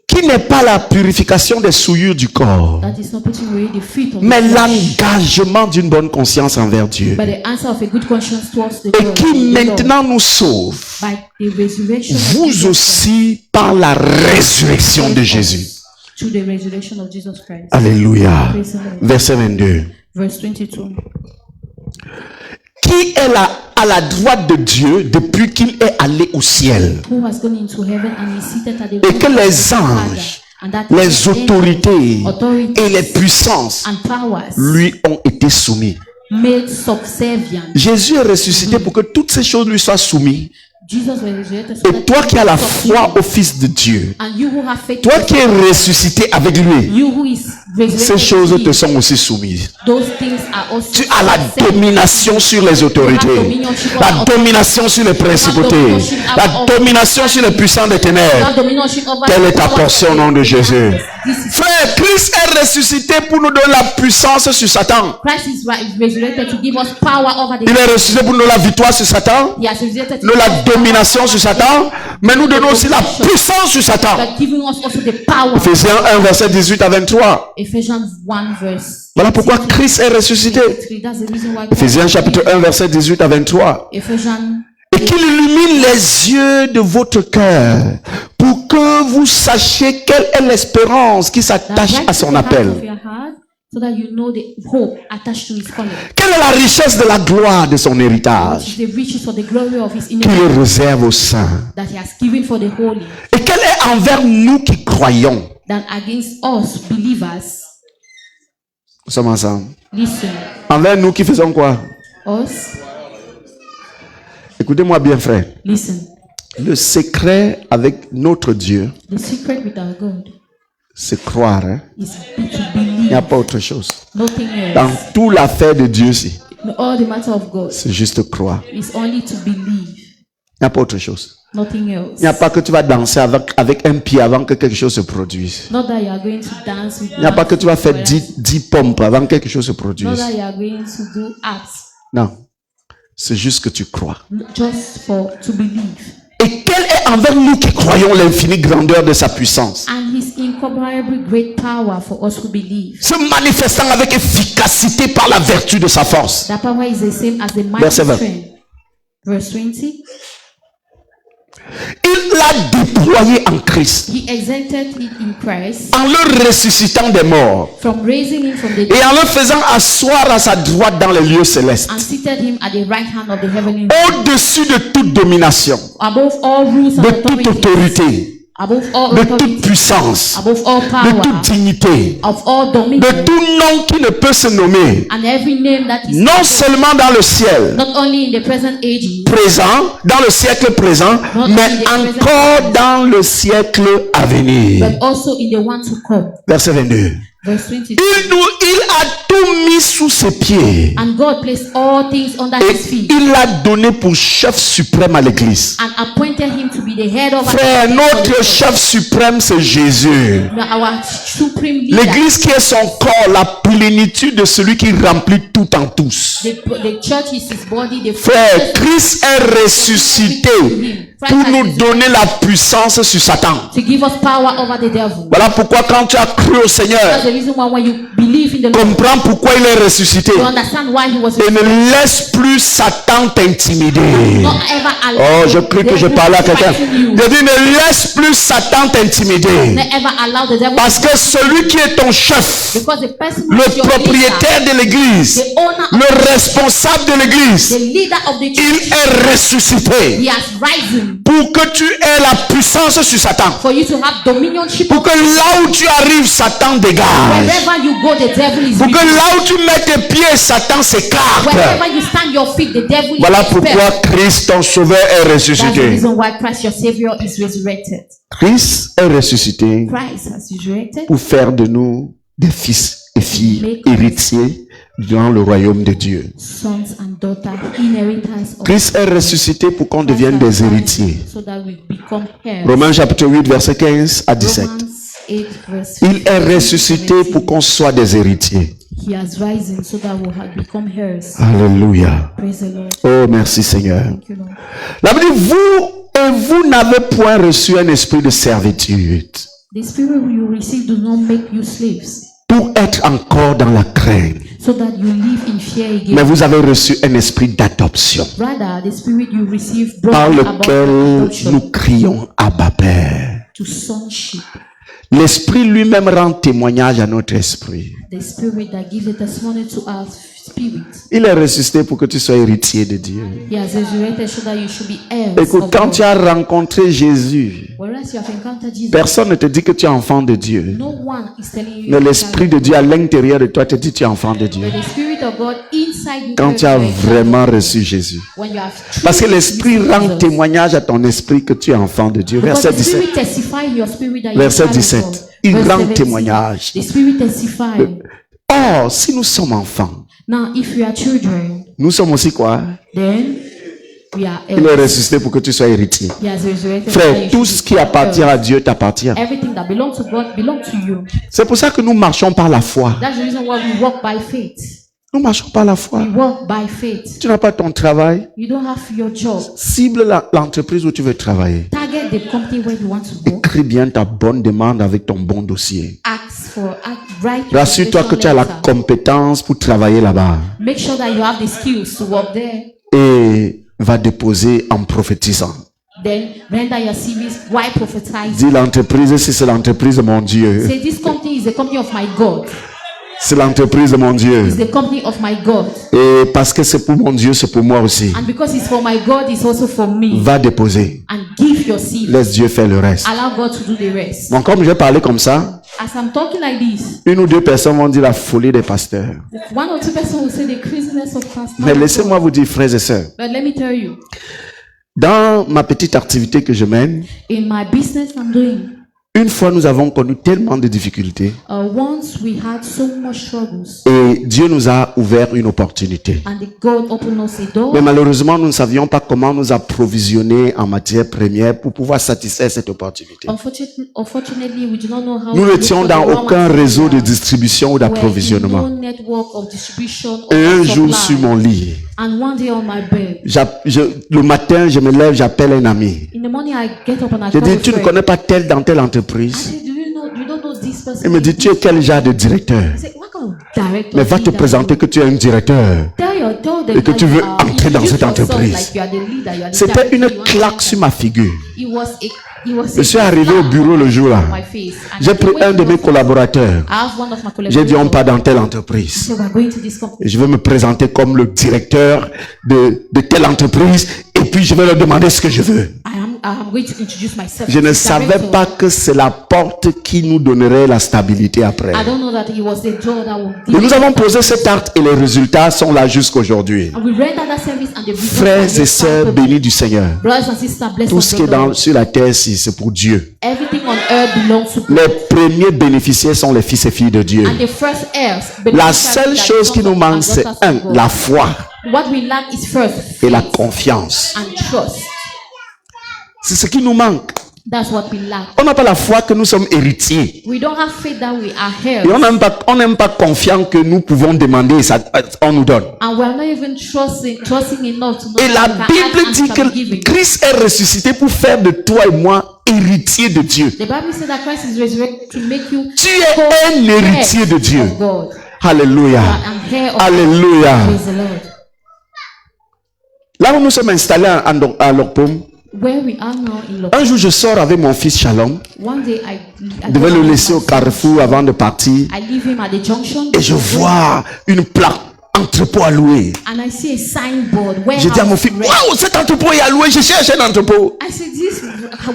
qui n'est pas la purification des souillures du corps, that is not putting away the feet of mais the flesh, l'engagement d'une bonne conscience envers Dieu, but the answer of a good conscience towards the et Lord, qui the Lord, maintenant nous sauve, by the resurrection of vous Jesus aussi par la résurrection de Jésus. Christ, through the resurrection of Jesus Christ. Alléluia. Praise the Lord. Verset 22. Verse 22. Qui est là à la droite de Dieu depuis qu'il est allé au ciel, Who has gone into heaven and is seated at the et que right hand of les the Father, anges, and that les the autorités authorities et les puissances and powers lui ont été soumis. made subservient. Jésus est ressuscité pour que toutes ces choses lui soient soumises. Jesus was resurrected so Et that toi you qui as la subservient. foi au Fils de Dieu, And you who have faith, toi qui es ressuscité avec lui, you who is resurrected, ces choses with te him, sont aussi soumises. those things are also Tu as la subservient. domination sur les autorités, la domination sur les principautés, la domination sur les puissants des You ténèbres. have dominionship over Quelle est ta over- portion au nom de Jésus? This is- Frère, Christ est ressuscité pour nous donner la puissance sur Satan. Christ is resurrected to give us power over the Il est ressuscité pour nous donner la victoire sur Satan, He has resurrected to nous give la us power domination sur Satan, mais nous donnons aussi la puissance sur Satan. but giving us also the power. Ephésiens 1, verset 18 à 23. Ephesians 1 verse Voilà pourquoi Christ est ressuscité. 3. That's the reason why Ephésiens chapitre 1, verset 18 à 23. Ephesians Et qu'il illumine les yeux de votre cœur pour que vous sachiez quelle est l'espérance qui s'attache à son appel. so that you know the hope attached to his calling. Quelle est la richesse de la gloire de son Which héritage is the riches of the glory of his qu'il inheritance réserve aux saints. that he has given for the holy, Et quelle est envers nous qui croyons. than against us believers. Nous sommes ensemble. Listen, Envers nous qui faisons quoi? us, Écoutez-moi bien, frère. listen. Le secret avec notre Dieu, The secret with our God c'est croire. Hein? is to Il n'y a believe, pas autre chose. nothing Dans else. toute l'affaire de Dieu, si, In all the matter of God c'est juste croire. is only to believe, Il n'y a pas autre chose. nothing else. Il n'y a pas que tu vas danser avec un pied avant que quelque chose se produise. Not that you are going to dance with Il n'y a pas que tu vas faire one 10 pompes avant que quelque chose se Not produise. that you are going to do acts Non. C'est juste que tu crois. just to believe. Et quelle est envers nous qui croyons l'infinie grandeur de sa puissance, And his incomparable great power for us who believe. se manifestant avec efficacité par la vertu de sa force. That power is the same as the mighty Verset 20. strength. Verse 20. Il l'a déployé en Christ, He exalted it in Christ en le ressuscitant des morts from raising him from the et dead en le faisant asseoir à sa droite dans les lieux célestes, and seated him at the right hand of the heavenly au-dessus de toute domination, above all rules and de toute authorities, autorité, above all de toute authority, puissance, above all de power, toute dignité, of all de dominion, tout nom qui ne peut se nommer, and every name that is non seulement dans le ciel not only in the present age, présent, dans le siècle présent, mais encore dans le siècle à venir. but also in the one to come. Verset 22. Verse 22. Il a tout mis sous ses pieds And God placed all things under et his feet il l'a donné pour chef suprême à l'église. and appointed him to be the head of Frère, our notre chef suprême, c'est Jésus. our supreme leader. L'église qui est son corps, la plénitude de celui qui remplit tout en tous. The church is his body. The Frère, Christ est ressuscité pour nous donner la puissance sur Satan. to give us power over the devil. Voilà pourquoi quand tu as cru au Seigneur, That's the reason why when you believe in the Lord, comprends pourquoi il est ressuscité. you understand why he was Et ne laisse plus Satan t'intimider. not ever allowed. Oh, je cru que je parlais à quelqu'un. Je dis, ne laisse plus Satan t'intimider. Never allow the devil. Parce que celui qui est ton chef, Because the person who le is your propriétaire de l'église, leader, the owner of le responsable de the l'église, leader of the il church, est ressuscité he has risen pour que tu aies la puissance sur Satan. for you to have dominionship. Pour que là où tu arrives, Satan dégage. Wherever you go, the devil is Pour que removed. là où tu mets tes pieds, Satan s'écarte. Wherever you stand your feet, the devil Voilà is pourquoi expelled. Christ, ton sauveur, est That's the ressuscité. reason why Christ your Savior is resurrected. Christ est ressuscité Christ has resurrected pour faire de nous des fils et filles héritiers dans le royaume de Dieu. sons and daughters, inheritors of Christ est ressuscité pour qu'on devienne des héritiers. so that we become heirs. Romains chapitre 8, verset 15 à 17. Romans 8 verse Il est 15 ressuscité to 17. pour qu'on soit des héritiers. He has risen so that we have become heirs. Alléluia. Praise the Lord. Oh, merci Seigneur. Thank you, Lord. La Bible dit, vous n'avez point reçu un esprit de servitude The spirit you receive does not make you slaves, pour être encore dans la crainte, so that you live in fear mais again. vous avez reçu un esprit d'adoption Rather, the spirit you receive par brought about lequel adoption nous crions Abba Père. to sonship. L'esprit lui-même rend témoignage à notre esprit. The spirit that gives a testimony to our spirit. Il est ressuscité pour que tu sois héritier de Dieu. He has resurrected so that you should be heirs Écoute, of quand God. tu as rencontré Jésus, Whereas you have encountered Jesus, personne ne te dit que tu es enfant de Dieu. no one is telling you. Mais l'Esprit de Dieu à l'intérieur de toi te dit que tu es enfant de Dieu. But the spirit of God inside you. Quand tu as vraiment reçu Jésus. When you have Parce que l'Esprit received rend Jesus. témoignage à ton esprit que tu es enfant de Dieu. Because Verset the 17. spirit testify in your spirit that you Verset are a child of 17. God. Il Verse rend 17. témoignage. The spirit testify. Or, si nous sommes enfants, Now, if you are children, nous sommes aussi quoi? then we are Il est heirs. ressuscité pour que tu sois héritier. He has resurrected. so that Frère, you tout should ce be qui appartient heirs. à Dieu t'appartient. Everything that belongs to God belongs to you. C'est pour ça que nous marchons par la foi. That's the reason why we walk by faith. Nous marchons par la foi. We walk by faith. Tu n'as pas ton travail. You don't have your job. Cible l'entreprise où tu veux travailler. Target the company where you want to go. Écris bien ta bonne demande avec ton bon dossier. Write your Rassure-toi que tu as la application letter. compétence pour travailler là-bas. Make sure that you have the skills to work there. Et va déposer en prophétisant. Then render your CVs while prophesying. Dis l'entreprise, si c'est l'entreprise de mon Dieu. Say this company is the company of my God. C'est l'entreprise de mon Dieu. It's the company of my God. Et parce que c'est pour mon Dieu, c'est pour moi aussi. And because it's for my God, it's also for me. Va déposer. And give your CV. Laisse Dieu faire le reste. Allow God to do the rest. Donc comme je vais parler comme ça, As I'm talking like this, une ou deux personnes vont dire la folie des pasteurs. one or two persons will say the craziness of pastors. Mais laissez-moi vous dire, frères et sœurs, But let me tell you, dans ma petite activité que je mène, in my business I'm doing, une fois nous avons connu tellement de difficultés once we had so much struggles, et Dieu nous a ouvert une opportunité. and God opened us a door. Mais malheureusement, nous ne savions pas comment nous approvisionner en matière première pour pouvoir satisfaire cette opportunité. Unfortunately, we do not know how Nous to look n'étions for dans the raw aucun réseau de material. distribution ou We're in d'approvisionnement. no network of distribution or Et un jour supply. sur mon lit, And one day on my bed, le matin, je me lève, j'appelle un ami. in the morning I get up and I Je call dis, a tu ne friend. connais pas tel dans telle I entreprise? say, you don't know this person? Il me dit, tu es quel genre de directeur? I say, what kind of director Mais va is te that? présenter que tu es un directeur. Tell them et que that tu you veux are- entrer dans introduce cette yourself entreprise. like you are the leader, you are the C'était director, une you want to claque enter. sur ma figure. Je Je suis arrivé au bureau le jour là. J'ai pris un de mes collaborateurs. J'ai dit, on part dans telle entreprise. Et je vais me présenter comme le directeur de telle entreprise. Et puis, je vais leur demander ce que je veux. Je ne savais pas que c'est la porte qui nous donnerait la stabilité après. Et nous avons posé cet acte et les résultats sont là jusqu'aujourd'hui. Frères et sœurs bénis du Seigneur. Tout ce qui est sur la terre ici, c'est pour Dieu. Les premiers bénéficiaires sont les fils et filles de Dieu. La seule chose qui nous manque, c'est la foi et la confiance. C'est ce qui nous manque. That's what we lack. On n'a pas la foi que nous sommes héritiers. We don't have faith that we are heirs. Et on n'est pas confiant que nous pouvons demander et ça, on nous donne. And we are not even trusting enough to know Et la that we can Bible ask dit and shall be que given. Christ est ressuscité pour faire de toi et moi héritiers de Dieu. The Bible says that Christ is resurrected to make you Tu es un héritier de Dieu. of God. Alléluia. You are an heir of Alléluia. God. Praise the Lord. Là où nous sommes installés à Lokpom, Where we are now in Lok. un jour je sors avec mon fils Shalom. One day I Je devais le laisser au carrefour avant de partir. I leave him at the junction. Et je vois une plaque entrepôt à louer. And I see a signboard. Je dis à mon fils, waouh, cet entrepôt est à louer, je cherche un entrepôt. I said, this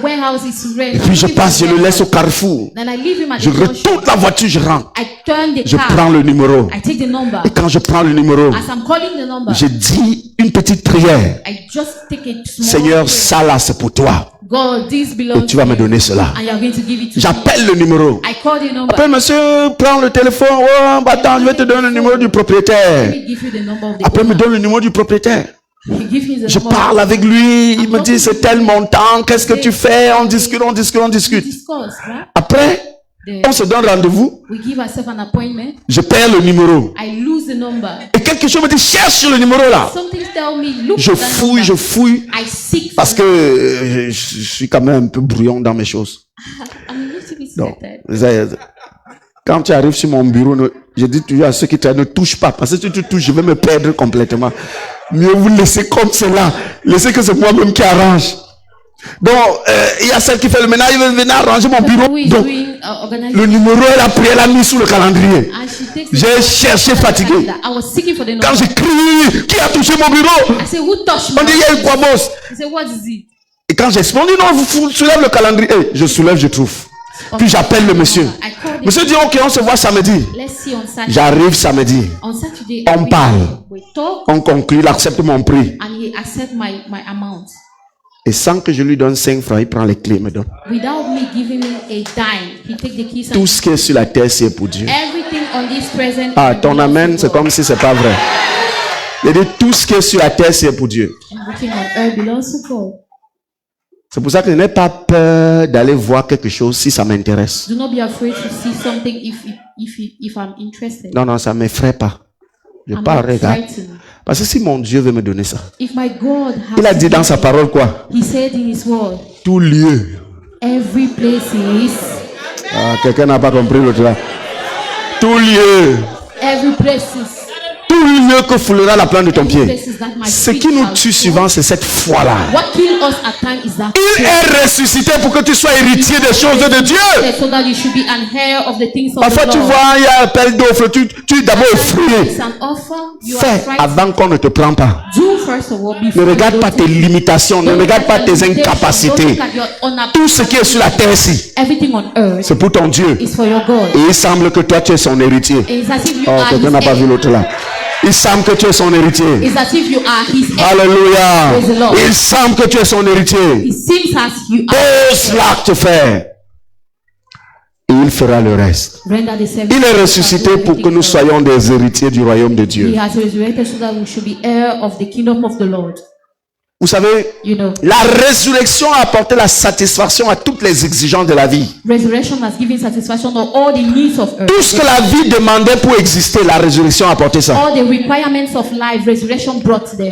warehouse is rent. Et puis je passe, je le laisse au carrefour. Then I leave him at the Je junction. retourne la voiture, je rentre. I turn the Je car. prends le numéro. I take the number. Et quand je prends le numéro, As I'm calling the number, je dis une petite prière. I just take a small Seigneur, prayer. ça là, c'est pour toi. God, this belongs Et tu vas me to you. donner cela. And you are going to give it to me. J'appelle le numéro. I call the number. Après, monsieur, prends le téléphone. Oh, bah, attends, je vais te donner le numéro du propriétaire. Let me give you the number of the Après, il me owner. donne le numéro du propriétaire. He give me the Je number. parle avec lui. Il me dit, c'est tel montant. Qu'est-ce que tu fais? On discute, on discute, on We discute. discuss, right? Après, Then on se donne rendez-vous. we give ourselves an appointment. Je perds le numéro. I lose the number. Et quelque chose me dit, cherche le numéro là. Something tell me, look Je for that fouille, number. je fouille. I seek Parce for que je suis quand même un peu brouillon dans mes choses. that. I'm a little bit Donc, scattered. quand tu arrives sur mon bureau, je dis toujours à ceux qui travaillent, ne touche pas. Parce que si tu touches, je vais me perdre complètement. Mieux vous laisser comme cela. Laissez que c'est moi-même qui arrange. Donc, il y a celle qui fait le ménage, il veut venir arranger mon bureau. Who is Donc, doing organizing? le numéro, elle a pris, elle a mis sous le calendrier. And she takes J'ai the- cherché fatigué. I was seeking for the Quand number. j'ai crié, qui a touché mon bureau? I said, who touched On dit, il y a eu me? quoi, boss? He said, what is it? Et quand j'ai expliqué, on dit, non, vous soulèvez le calendrier. Je soulève, je trouve. Puis j'appelle le monsieur. I called Monsieur dit, ok, on se voit samedi. Let's see on Saturday. J'arrive samedi. On Saturday, On parle. we talk, On conclut, il accepte mon prix. and he accept my amount. Et sans que je lui donne 5 francs, il prend les clés, il me donne. Without me giving him a dime, he take the keys Tout and ce qui est sur la terre, c'est pour Dieu. everything on this present. Ah, ton belongs amen, to c'est God. comme si c'est pas vrai. Il dit, tout ce qui est sur la terre, c'est pour Dieu. Everything on earth belongs to God. C'est pour ça que je n'ai pas peur d'aller voir quelque chose si ça m'intéresse. Do not be afraid to see something if I'm interested. Non, non, ça ne m'effraie pas. Je I'm pars, not regarde. frightened. Parce que si mon Dieu veut me donner ça, If my God has il a dit dans sa given me, parole quoi? He said in His word, Tout lieu. every place is, Ah, quelqu'un n'a pas compris l'autre là. Tout lieu. every place is, Tout lieu que foulera la plante de ton pied. places that my Ce feet qui nous shall tue tread. souvent, c'est cette foi-là. What kill us at times is that Il est ressuscité pour que tu sois héritier des choses de Dieu. so that you should be an heir of the things of Parfois, the tu Lord. vois, il y a un appel d'offres. Tu es d'abord effrayé. It's an offer. You are Fais frightened. avant qu'on ne te prenne pas. Do first of all Ne before regarde you pas go tes to- limitations. Ne Don't regarde look pas at tes your limitations. incapacités. Don't look at your unab- Tout ce qui est sur la terre ici, Everything on earth c'est pour ton Dieu. is for your God. Et il semble que toi, tu es son héritier. It's as if you Oh, are quelqu'un n'a his pas vu heir. l'autre là. Il semble que tu es son héritier. It's as if you are his heir. Alléluia. Praise the Lord. Il semble que tu es son héritier. It seems as you are. Pose l'acte fait. Et il fera le reste. Render the service. Il est ressuscité pour que nous soyons des héritiers du royaume de He Dieu. has resurrected so that we should be heir of the kingdom of the Lord. Vous savez, You know, la résurrection a apporté la satisfaction à toutes les exigences de la vie. resurrection has given satisfaction of all the needs of earth. Tout ce que la vie demandait pour exister, la résurrection a apporté ça. All the requirements of life, resurrection brought them.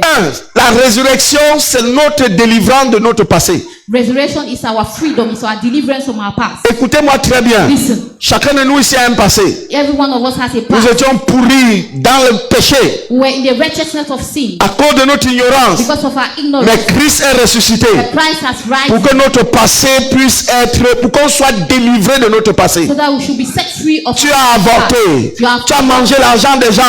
La résurrection, c'est notre délivrance de notre passé. Resurrection is our freedom, it's our deliverance from our past. Écoutez-moi très bien. Listen, Chacun de nous ici a un passé. every one of us has a Nous past. étions pourris dans le péché We were in the wretchedness of sin à cause de notre ignorance. because of our ignorance. Mais Christ est ressuscité But Christ has pour risen que notre passé puisse être, pour qu'on soit délivré de notre passé. so that we should be set free of Tu our as past. avorté. You have Tu as mangé l'argent des gens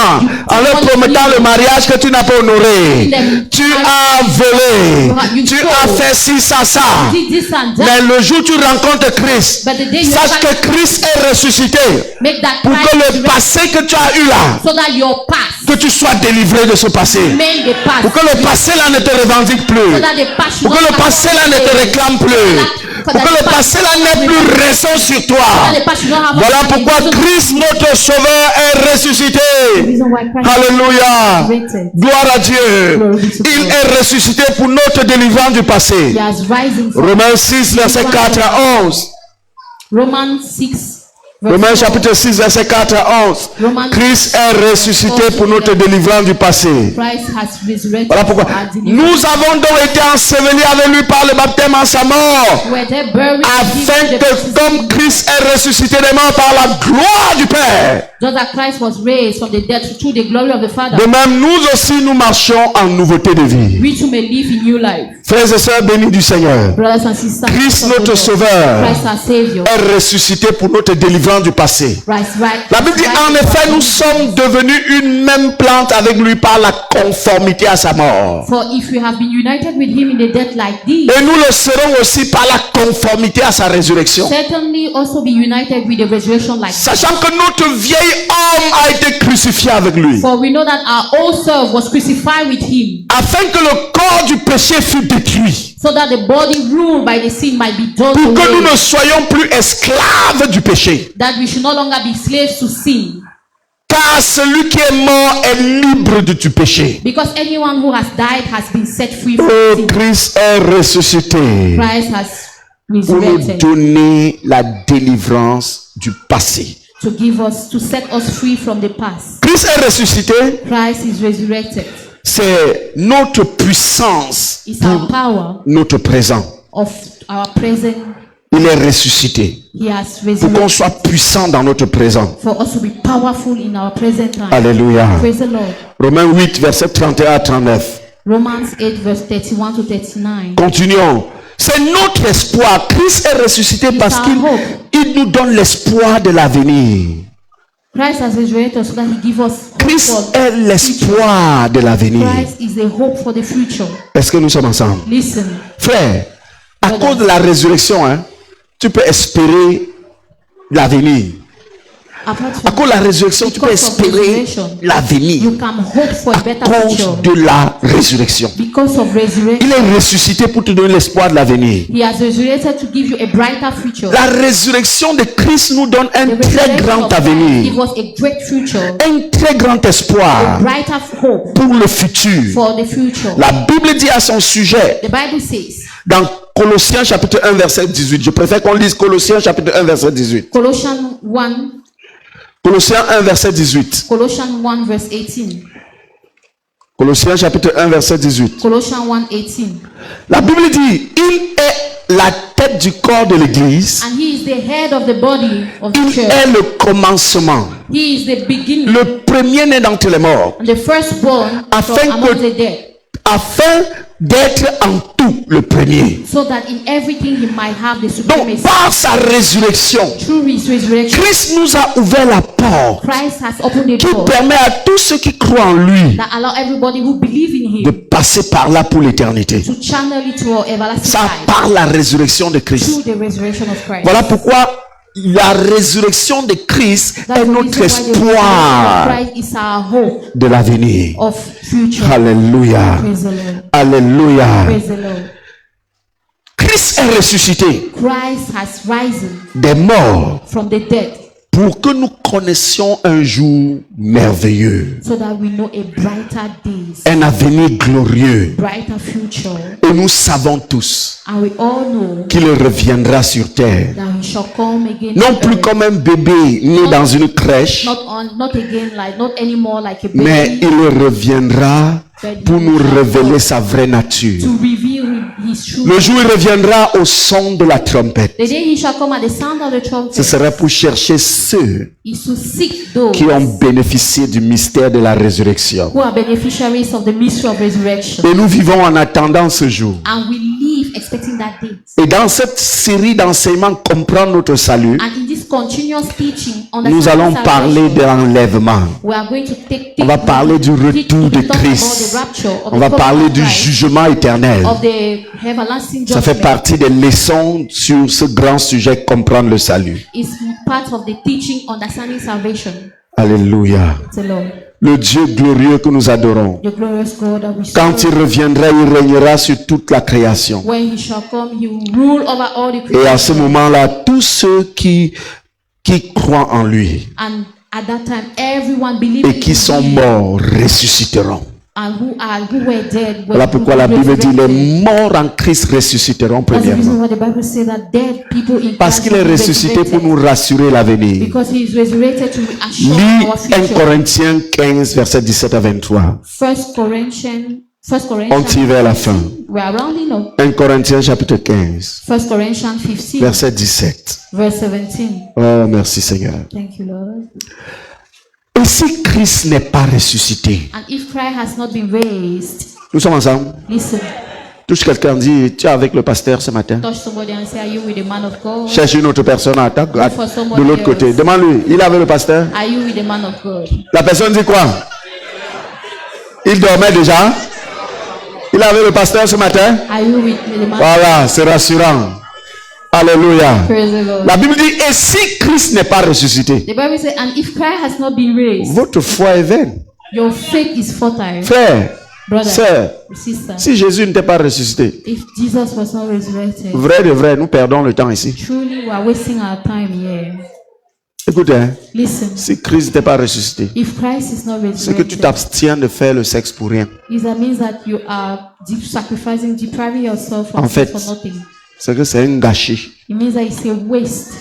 en leur promettant le mariage que tu n'as pas honoré. Tu as volé. Tu as fait ci, ça, ça. did this and Mais that. le jour où tu rencontres Christ, But the day you sache find- que Christ est ressuscité Make that pour que Christ le passé que tu as eu là, so that your past, que tu sois délivré de ce passé. make the Pour past, que le passé là ne te revendique so plus. that the past should Pour que not le passé là ne te réclame plus. Pour que le passé là n'ait plus raison sur toi. Voilà pourquoi Christ notre Sauveur est ressuscité. Alléluia. Gloire à Dieu. Il est ressuscité pour notre délivrance du passé. Romains 6, verset 4 à 11. Romains chapitre 6, verset 4 à 11. Christ est ressuscité pour notre délivrance du passé. Voilà pourquoi. Nous avons donc été ensevelis avec lui par le baptême en sa mort. Afin que comme Christ est ressuscité des morts par la gloire du Père. De même, nous aussi nous marchons en nouveauté de vie. Frères et sœurs bénis du Seigneur. Christ notre Sauveur est ressuscité pour notre délivrance du passé. La Bible dit en effet nous sommes devenus une même plante avec lui par la conformité à sa mort. Et nous le serons aussi par la conformité à sa résurrection. Sachant que notre vieil homme a été crucifié avec lui. Afin que le corps du péché fût détruit. So that the body ruled by the sin might be done pour que away. nous ne soyons plus esclaves du péché. That we should no longer be slaves to sin. Car celui qui est mort est libre du péché. Because anyone who has died has been set free from sin. Christ est ressuscité. Christ has pour nous donner la délivrance du passé. To give us, to set us free from the past. Christ est ressuscité. Christ is resurrected. C'est notre puissance pour notre présent. Of our present. Il est ressuscité. Pour qu'on soit puissant dans notre présent. For us to be powerful in our present time. Alléluia. Praise the Lord. Romains 8, verset 31 à 39. Romans 8, verse 31 to 39. Continuons. C'est notre espoir. Christ est ressuscité parce qu'il nous donne l'espoir de l'avenir. Christ has resurrected so that he gives us hope. Christ est l'espoir de l'avenir. Christ is the hope for the future. Est-ce que nous sommes ensemble? Listen. Frère, à cause de la résurrection, tu peux espérer l'avenir. À cause de la résurrection, tu peux espérer l'avenir. À cause de la résurrection. Il est ressuscité pour te donner l'espoir de l'avenir. La résurrection de Christ nous donne un très grand avenir. Un très grand espoir pour le futur. La Bible dit à son sujet dans Colossiens chapitre 1 verset 18. Je préfère qu'on lise Colossiens chapitre 1 verset 18. Colossiens 1 verset 18. Colossians 1 verse 18. Colossiens chapitre 1 verset 18. Colossians 1 18. La Bible dit, il est la tête du corps de l'église. And he is the head of the body of the il church. Est le commencement. He is the beginning. Le premier-né d'entre les morts. And the firstborn from among the dead. Afin d'être en tout le premier. So that in everything he might have the supremacy. Donc par sa résurrection, through his resurrection, Christ nous a ouvert la porte. Christ has opened the door. Qui permet à tous ceux qui croient en lui that allow everybody who believe in him de passer par là pour l'éternité. To channel it to our everlasting ça life. Par la résurrection de Christ. Through the resurrection of Christ. Voilà pourquoi la résurrection de Christ est notre espoir de l'avenir. Alléluia. Alléluia. Christ est ressuscité des morts pour que nous connaissions un jour merveilleux, un avenir glorieux. Et nous savons tous qu'il reviendra sur terre, non plus comme un bébé né dans une crèche, mais il reviendra pour nous révéler sa vraie nature. Le jour où il reviendra au son de la trompette, ce sera pour chercher ceux qui ont bénéficié du mystère de la résurrection. Et nous vivons en attendant ce jour. Et dans cette série d'enseignements Comprendre notre salut, nous allons parler de l'enlèvement. On va parler du retour de Christ. On va parler du jugement éternel. Ça fait partie des leçons sur ce grand sujet, comprendre le salut. Alléluia. Le Dieu glorieux que nous adorons. The glorious God that we serve. Quand il reviendra, il régnera sur toute la création. When he shall come, he will rule over all the Et à ce creation. moment-là, tous ceux qui croient en lui And at that time, everyone believing et qui in sont him morts ressusciteront. and who were dead. Voilà pourquoi la Bible dit les resurrected. morts en Christ ressusciteront That's the reason premièrement. why the Bible says that dead people in Parce Christ qu'il est will be ressuscité pour resurrected. nous rassurer l'avenir. Because he is resurrected to assure Lis our 1 future. Corinthiens 15, versets 17 à 23. First Corinthians On tire vers la fin. we are rounding up. 1 Corinthiens chapitre 15, First Corinthians 15, verset 17. verse 17. Oh, merci Seigneur. Thank you, Lord. Et si Christ n'est pas ressuscité, And if Christ has not been raised, nous sommes ensemble. listen, Touche quelqu'un, dit, tu es avec le pasteur ce matin. touch somebody and say, are you with the man of God? Cherche une autre personne à de l'autre côté. Demande-lui, il est avec le pasteur? Are you with the man of God? La personne dit quoi? Il dormait déjà? Il est avec le pasteur ce matin? Are you with the man? Voilà, c'est rassurant. Alléluia. Praise the Lord. La Bible dit, et si Christ n'est pas ressuscité, The Bible says, and if Christ has not been raised, votre foi est vaine. your faith is futile. Frère, Brother, sœur, sister, si Jésus n'était pas ressuscité, if Jesus was not resurrected, vrai de vrai, nous perdons le temps ici. truly we are wasting our time here. Écoutez, hein, Listen, si Christ n'était pas ressuscité, if Christ is not c'est que tu resurrected, t'abstiens de faire le sexe pour rien. that means that you are sacrificing, depriving yourself from En fait, for nothing. C'est que c'est un gâchis. It means that it's a waste.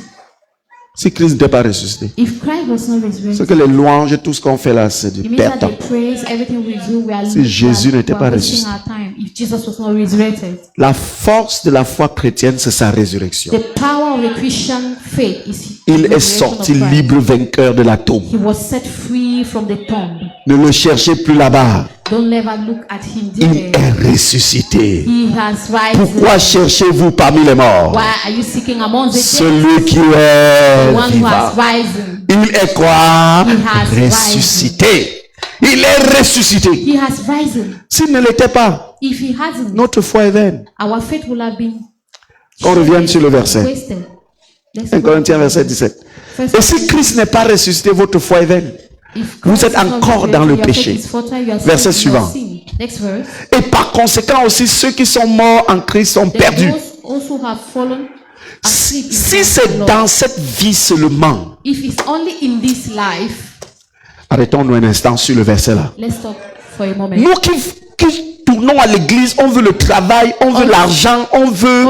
Si Christ n'était pas ressuscité, If Christ was not c'est resurrected, que les louanges et tout ce qu'on fait là, c'est it du means perte. that the praise, everything we do, we are Si Jésus n'était pas wasting ressuscité. our time. If Jesus was not resurrected, La force de la foi chrétienne, c'est sa résurrection. the power of the Christian faith is Il the est resurrection sorti of Christ. libre vainqueur de la tombe. He was set free from the tomb. Ne le cherchez plus là-bas. Don't never look at him Il there. est ressuscité. He has risen. Pourquoi cherchez-vous parmi les morts Why are you seeking among the dead? celui qui The est one who has vivant? risen. Il est quoi? He has Ressuscité. Il est ressuscité. He has risen. S'il ne l'était pas, If he hasn't, notre foi est vaine. our faith will have been On revient sur le verset. wasted. Let's 1 go. Corinthiens verset 17. First Et si Christ n'est pas ressuscité, votre foi est vaine. If Vous Christ êtes is not encore dans le resurrected, your péché. faith is futile, you are Verset still in your suivant. sin. Next verse. Et par conséquent aussi, ceux qui sont morts en Christ sont Then perdus. those also have fallen asleep in Si Christ c'est the Lord. dans cette vie seulement, If it's only in this life, arrêtons-nous un instant sur le verset là. let's stop for a moment. Nous qui tournons à l'église, on veut le travail, on veut l'argent, on veut.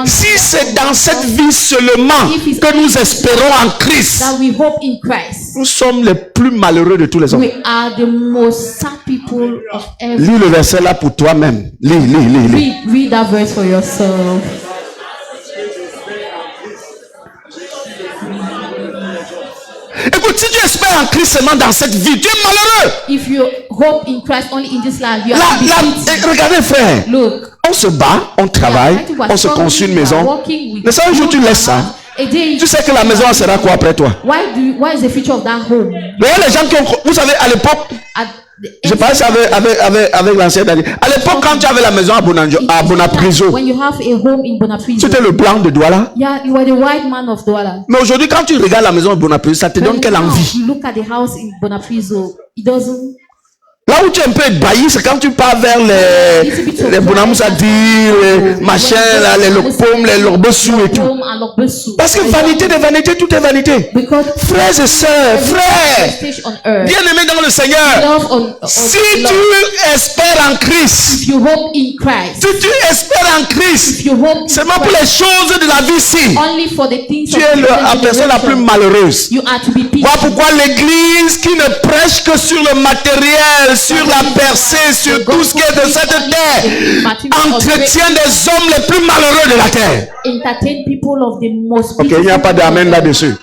Si c'est dans cette vie seulement que nous espérons en Christ, That we hope in Christ. nous sommes les plus malheureux de tous les hommes. We are the most sad people of every. Lis le verset là pour toi-même. Lis. Read that verse for yourself. Écoute, si tu espères en Christ seulement dans cette vie, tu es malheureux. If you hope in Christ only in this life, you Là, are defeated. regardez frère, Look, on se bat, on travaille, on se construit une maison. Mais ça, un jour tu laisses ça. Tu sais que la maison sera quoi après toi? Why is the future of that home? Voyez les gens qui ont... Vous savez, à l'époque, je parlais avec l'ancien Daniel. À l'époque, quand tu avais la maison à Bonapriso, When you have a home in Bonapriso, tu étais le blanc de Douala. yeah, you were the white man of Douala. Mais aujourd'hui, quand tu regardes la maison à Bonapriso, ça te donne quelle envie? You look at the house in Bonapriso, it doesn't. Là où tu es un peu ébahi, c'est quand tu pars vers les Bonamoussadi, les machins, là, les Lopom, les Lorbesu et tout. Parce que vanité de vanité, tout est vanité. Frères et sœurs, frères, bien-aimés dans le Seigneur, si tu espères en Christ, si tu espères en Christ, seulement pour les choses de la vie-ci, tu es la personne la plus malheureuse. Voilà pourquoi l'église qui ne prêche que sur le matériel, sur la percée, sur tout ce qui est de cette terre, entretient des hommes les plus malheureux de la terre. Ok, il n'y a pas d'amen là-dessus.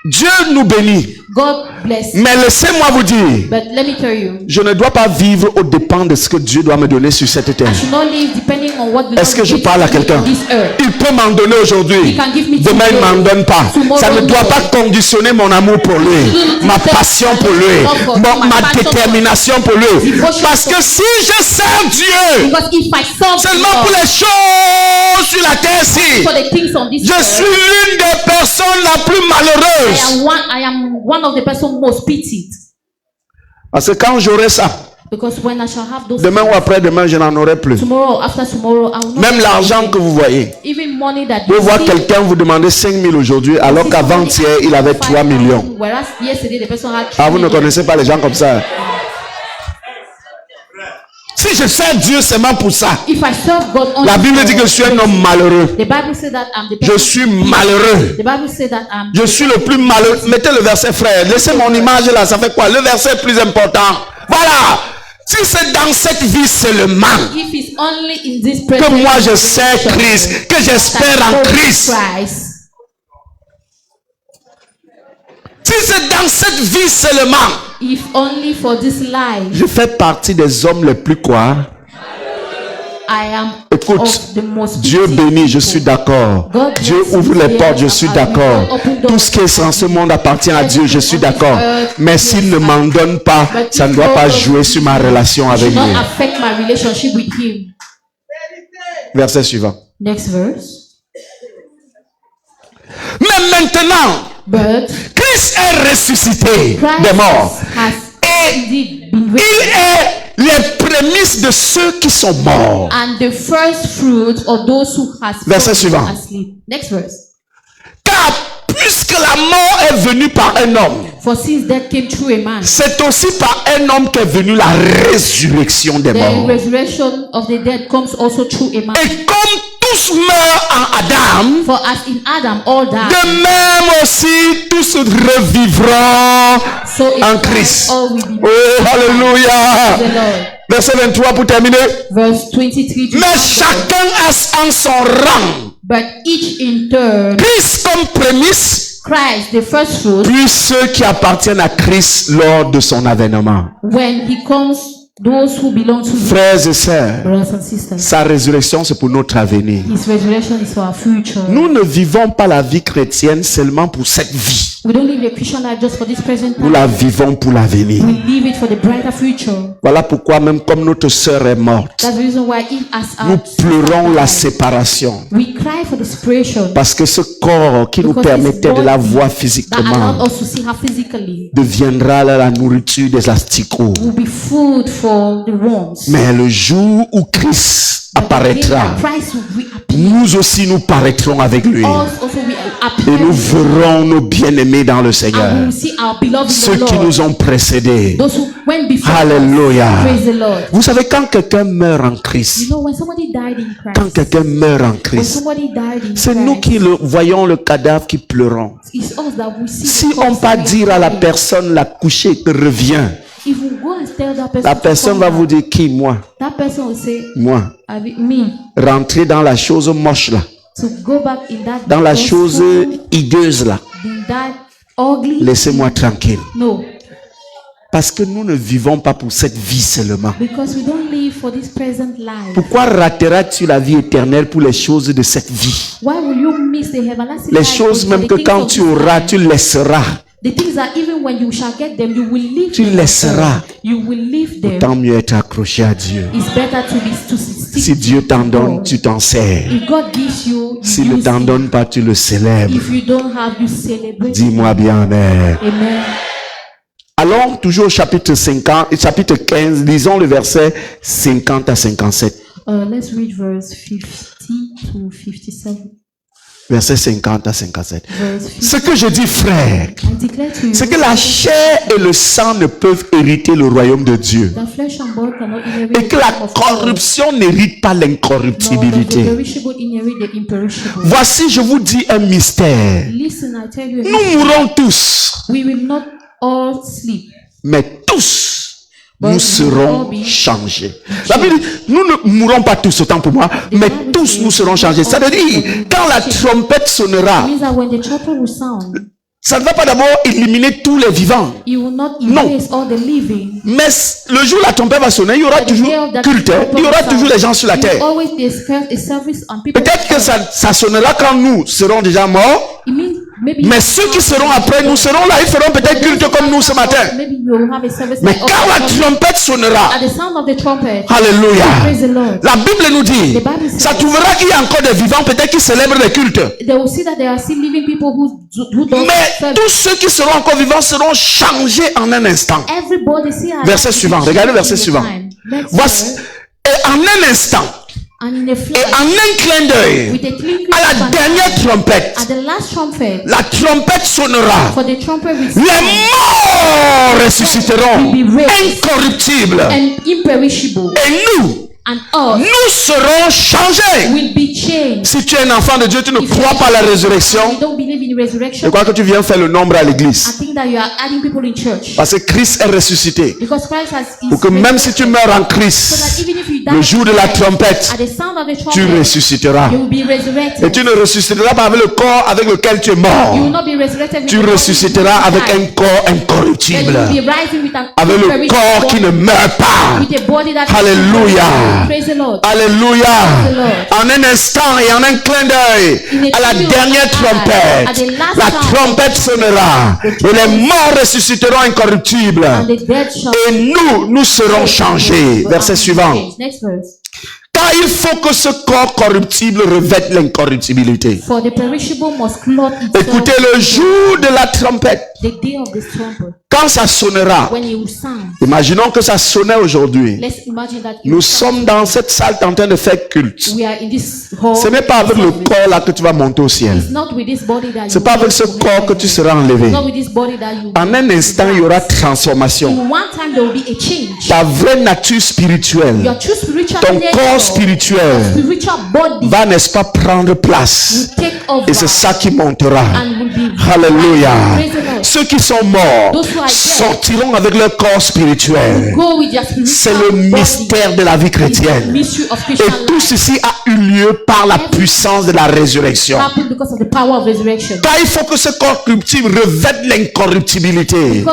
Dieu nous bénit. God bless. Mais laissez-moi vous dire, But let me tell you, je ne dois pas vivre au dépend de ce que Dieu doit me donner sur cette terre. I should not live depending on what the Est-ce que Lord je gives parle à me quelqu'un? on this earth. Il peut m'en donner aujourd'hui. He can give me Demain, il ne today. m'en donne pas. Tomorrow, Ça ne doit no. pas conditionner mon amour pour lui, ma passion pour lui, ma détermination pour lui. Parce que si je sers Dieu Because if I serve seulement pour God, les choses sur la terre-ci, for the things on this je earth, suis l'une des personnes la plus malheureuse. I am one of the person most pitied. Parce que quand j'aurai ça, Because when I shall have those demain ou après-demain, je n'en aurai plus. tomorrow, after tomorrow, I will not Même l'argent que vous voyez. even money that Vous you voyez see, quelqu'un vous demander 5 000 aujourd'hui, alors qu'avant-hier, il avait 3 millions. whereas yesterday the person had Ah, vous ne 3 million. connaissez pas les gens comme ça. Si je sers Dieu seulement pour ça, If I serve God only la Bible dit que je suis un homme malheureux. the Bible says that I'm the Je person. suis malheureux. The Bible says that I'm Je suis le plus malheureux. Mettez le verset, frère. Laissez mon image là, ça fait quoi? Le verset est plus important. Voilà. Si c'est dans cette vie seulement if it's only in this que present moi je sers Christ, que j'espère en Christ. Si c'est dans cette vie seulement, If only for this life je fais partie des hommes les plus quoi? I am Écoute, of the most Dieu pitied bénit, je people. suis d'accord. God Dieu bless ouvre you. les portes, je suis d'accord. Open doors. Tout ce qui est dans ce monde appartient à Dieu, je suis d'accord. Mais s'il ne m'en donne pas, But ça ne if doit pas God jouer sur ma relation avec should not lui. affect my relationship with him. Verset suivant. Next verse. Mais maintenant, But Christ est ressuscité Christ des morts. has Et indeed been il raised, est les prémices de ceux qui sont morts. and the first fruit of those who has Verset fallen suivant. asleep. Next verse. Car puisque la mort est venue par un homme, For since death came through a man, c'est aussi par un homme qu'est venue la résurrection des the morts. resurrection of the dead comes also through a man. Et comme tous meurent en Adam, For as in Adam all died, de même aussi tous revivront so in en Christ Christ. all will be Oh, alléluia. the Lord. Verset 23 pour terminer. Verse 23 to Mais 24. chacun a en son rang. But each in turn, Christ comme prémisse, Christ the first fruit, puis ceux qui appartiennent à Christ lors de son avènement. when he comes, those who belong to him. Frères et sœurs, Brothers and sisters, sa résurrection c'est pour notre avenir. his resurrection is for our future. Nous ne vivons pas la vie chrétienne seulement pour cette vie. We don't live a Christian life just for this present Nous time. la vivons pour l'avenir. We live it for the brighter future. Voilà pourquoi même comme notre sœur est morte, That's the reason why in as nous our pleurons la séparation. we cry for the separation Parce que ce corps qui nous Because permettait this de la body voir that physiquement allowed us to see her physically deviendra la nourriture des asticots. will be food for the worms. Mais le jour où Christ But the day apparaîtra, that Christ will reappear, nous aussi nous paraîtrons avec lui. us also will appear, Et nous verrons nos bien-aimés dans le and we Seigneur. will see our beloved Ceux in the qui Lord. nous ont précédés. Those who went before Alléluia. us. Praise the Lord. Vous savez, quand quelqu'un meurt en Christ, You know, when somebody died in quand Christ, quelqu'un meurt en when Christ, somebody died in c'est nous Christ, qui voyons le cadavre qui pleurons. it's us that we see Si the on corpse va that we dire à la carry. personne, la coucher, reviens, If you go and tell that person, la to personne come va back, vous dire qui, moi, that person will say, moi. me, Rentrer dans la chose moche là, to go back in that dans la gospel, chose hideuse là. in that ugly. Laissez-moi tranquille. No, Parce que nous ne vivons pas pour cette vie seulement. because we don't live for this present life. Pourquoi rateras-tu la vie éternelle pour les choses de cette vie? Why will you miss the everlasting Les life choses for même the que things quand of tu this auras, life? tu laisseras. The things that even when you shall get them, you will leave Tu them. laisseras. You will leave them. Tant mieux être accroché à Dieu. It's better to stick Si Dieu t'en to donne, God. tu t'en sers. If God gives you, S'il you ne use t'en it. donne pas, tu le célèbres. If you don't have, you celebrate. Dis-moi bien, Amen. Amen. Allons toujours au chapitre 50, chapitre 15, lisons le verset 50 à 57. Let's read verse 50 to 57. Verset 50 à 57. Verse 50. Ce que je dis, frère, I declare to you c'est que la chair et le sang ne peuvent hériter le royaume de Dieu. that flesh and blood cannot inherit Et que the la kingdom of God, corruption n'hérite pas nor does the l'incorruptibilité. perishable inherit the imperishable. Voici, je vous dis un mystère. Listen, I tell you, Nous mourrons tous, we will not all sleep, mais tous, But nous we serons will all be changés. La Bible dit, nous ne mourrons pas tous, autant pour moi, mais tous nous serons changés. Ça veut dire, quand la trompette sonnera, It means that when the trumpet will sound, ça ne va pas d'abord éliminer tous les vivants. it will not Non. erase all the living. Mais le jour où la trompette va sonner, il y aura But the toujours day of that culte, hein. Il y aura toujours les gens sur la there will terre. always be a service on people. Peut-être que ça sonnera quand nous serons déjà morts. It means Mais ceux qui seront après nous seront là, ils feront peut-être culte comme nous ce matin. Mais quand la trompette sonnera, alléluia, la Bible nous dit, ça trouvera qu'il y a encore des vivants peut-être qui célèbrent des cultes. Mais tous ceux qui seront encore vivants seront changés en un instant. Verset suivant, regardez le verset suivant. Voici, et en un instant, et en un clin d'œil, à la dernière trompette, la trompette sonnera. Les morts ressusciteront, incorruptibles. Et nous serons changés. Si tu es un enfant de Dieu, tu ne crois pas à la résurrection. Je crois que tu viens faire le nombre à l'église. Parce que Christ est ressuscité. Pour que même si tu meurs en Christ, le jour de la trompette, tu ressusciteras. Et tu ne ressusciteras pas avec le corps avec lequel tu es mort. Tu ressusciteras avec un corps incorruptible. Avec le corps qui ne meurt pas. Alléluia. Alléluia. En un instant et en un clin d'œil, à la dernière trompette, la trompette sonnera. Et les morts ressusciteront incorruptibles. Et nous serons changés. Verset suivant. Car il faut que ce corps corruptible revête l'incorruptibilité. Écoutez, le jour de la trompette, quand ça sonnera, imaginons que ça sonnait aujourd'hui. Nous sommes dans cette salle en train de faire culte. Ce n'est pas avec le corps là que tu vas monter au ciel. Ce n'est pas avec ce corps que tu seras enlevé. En un instant, il y aura transformation. Ta vraie nature spirituelle, ton corps spirituel va, n'est-ce pas, prendre place. Et c'est ça qui montera. Alléluia. Ceux qui sont morts sortiront avec leur corps spirituel. C'est le mystère de la vie chrétienne. Et tout ceci a eu lieu par la puissance de la résurrection. Car il faut que ce corps corruptible revête l'incorruptibilité.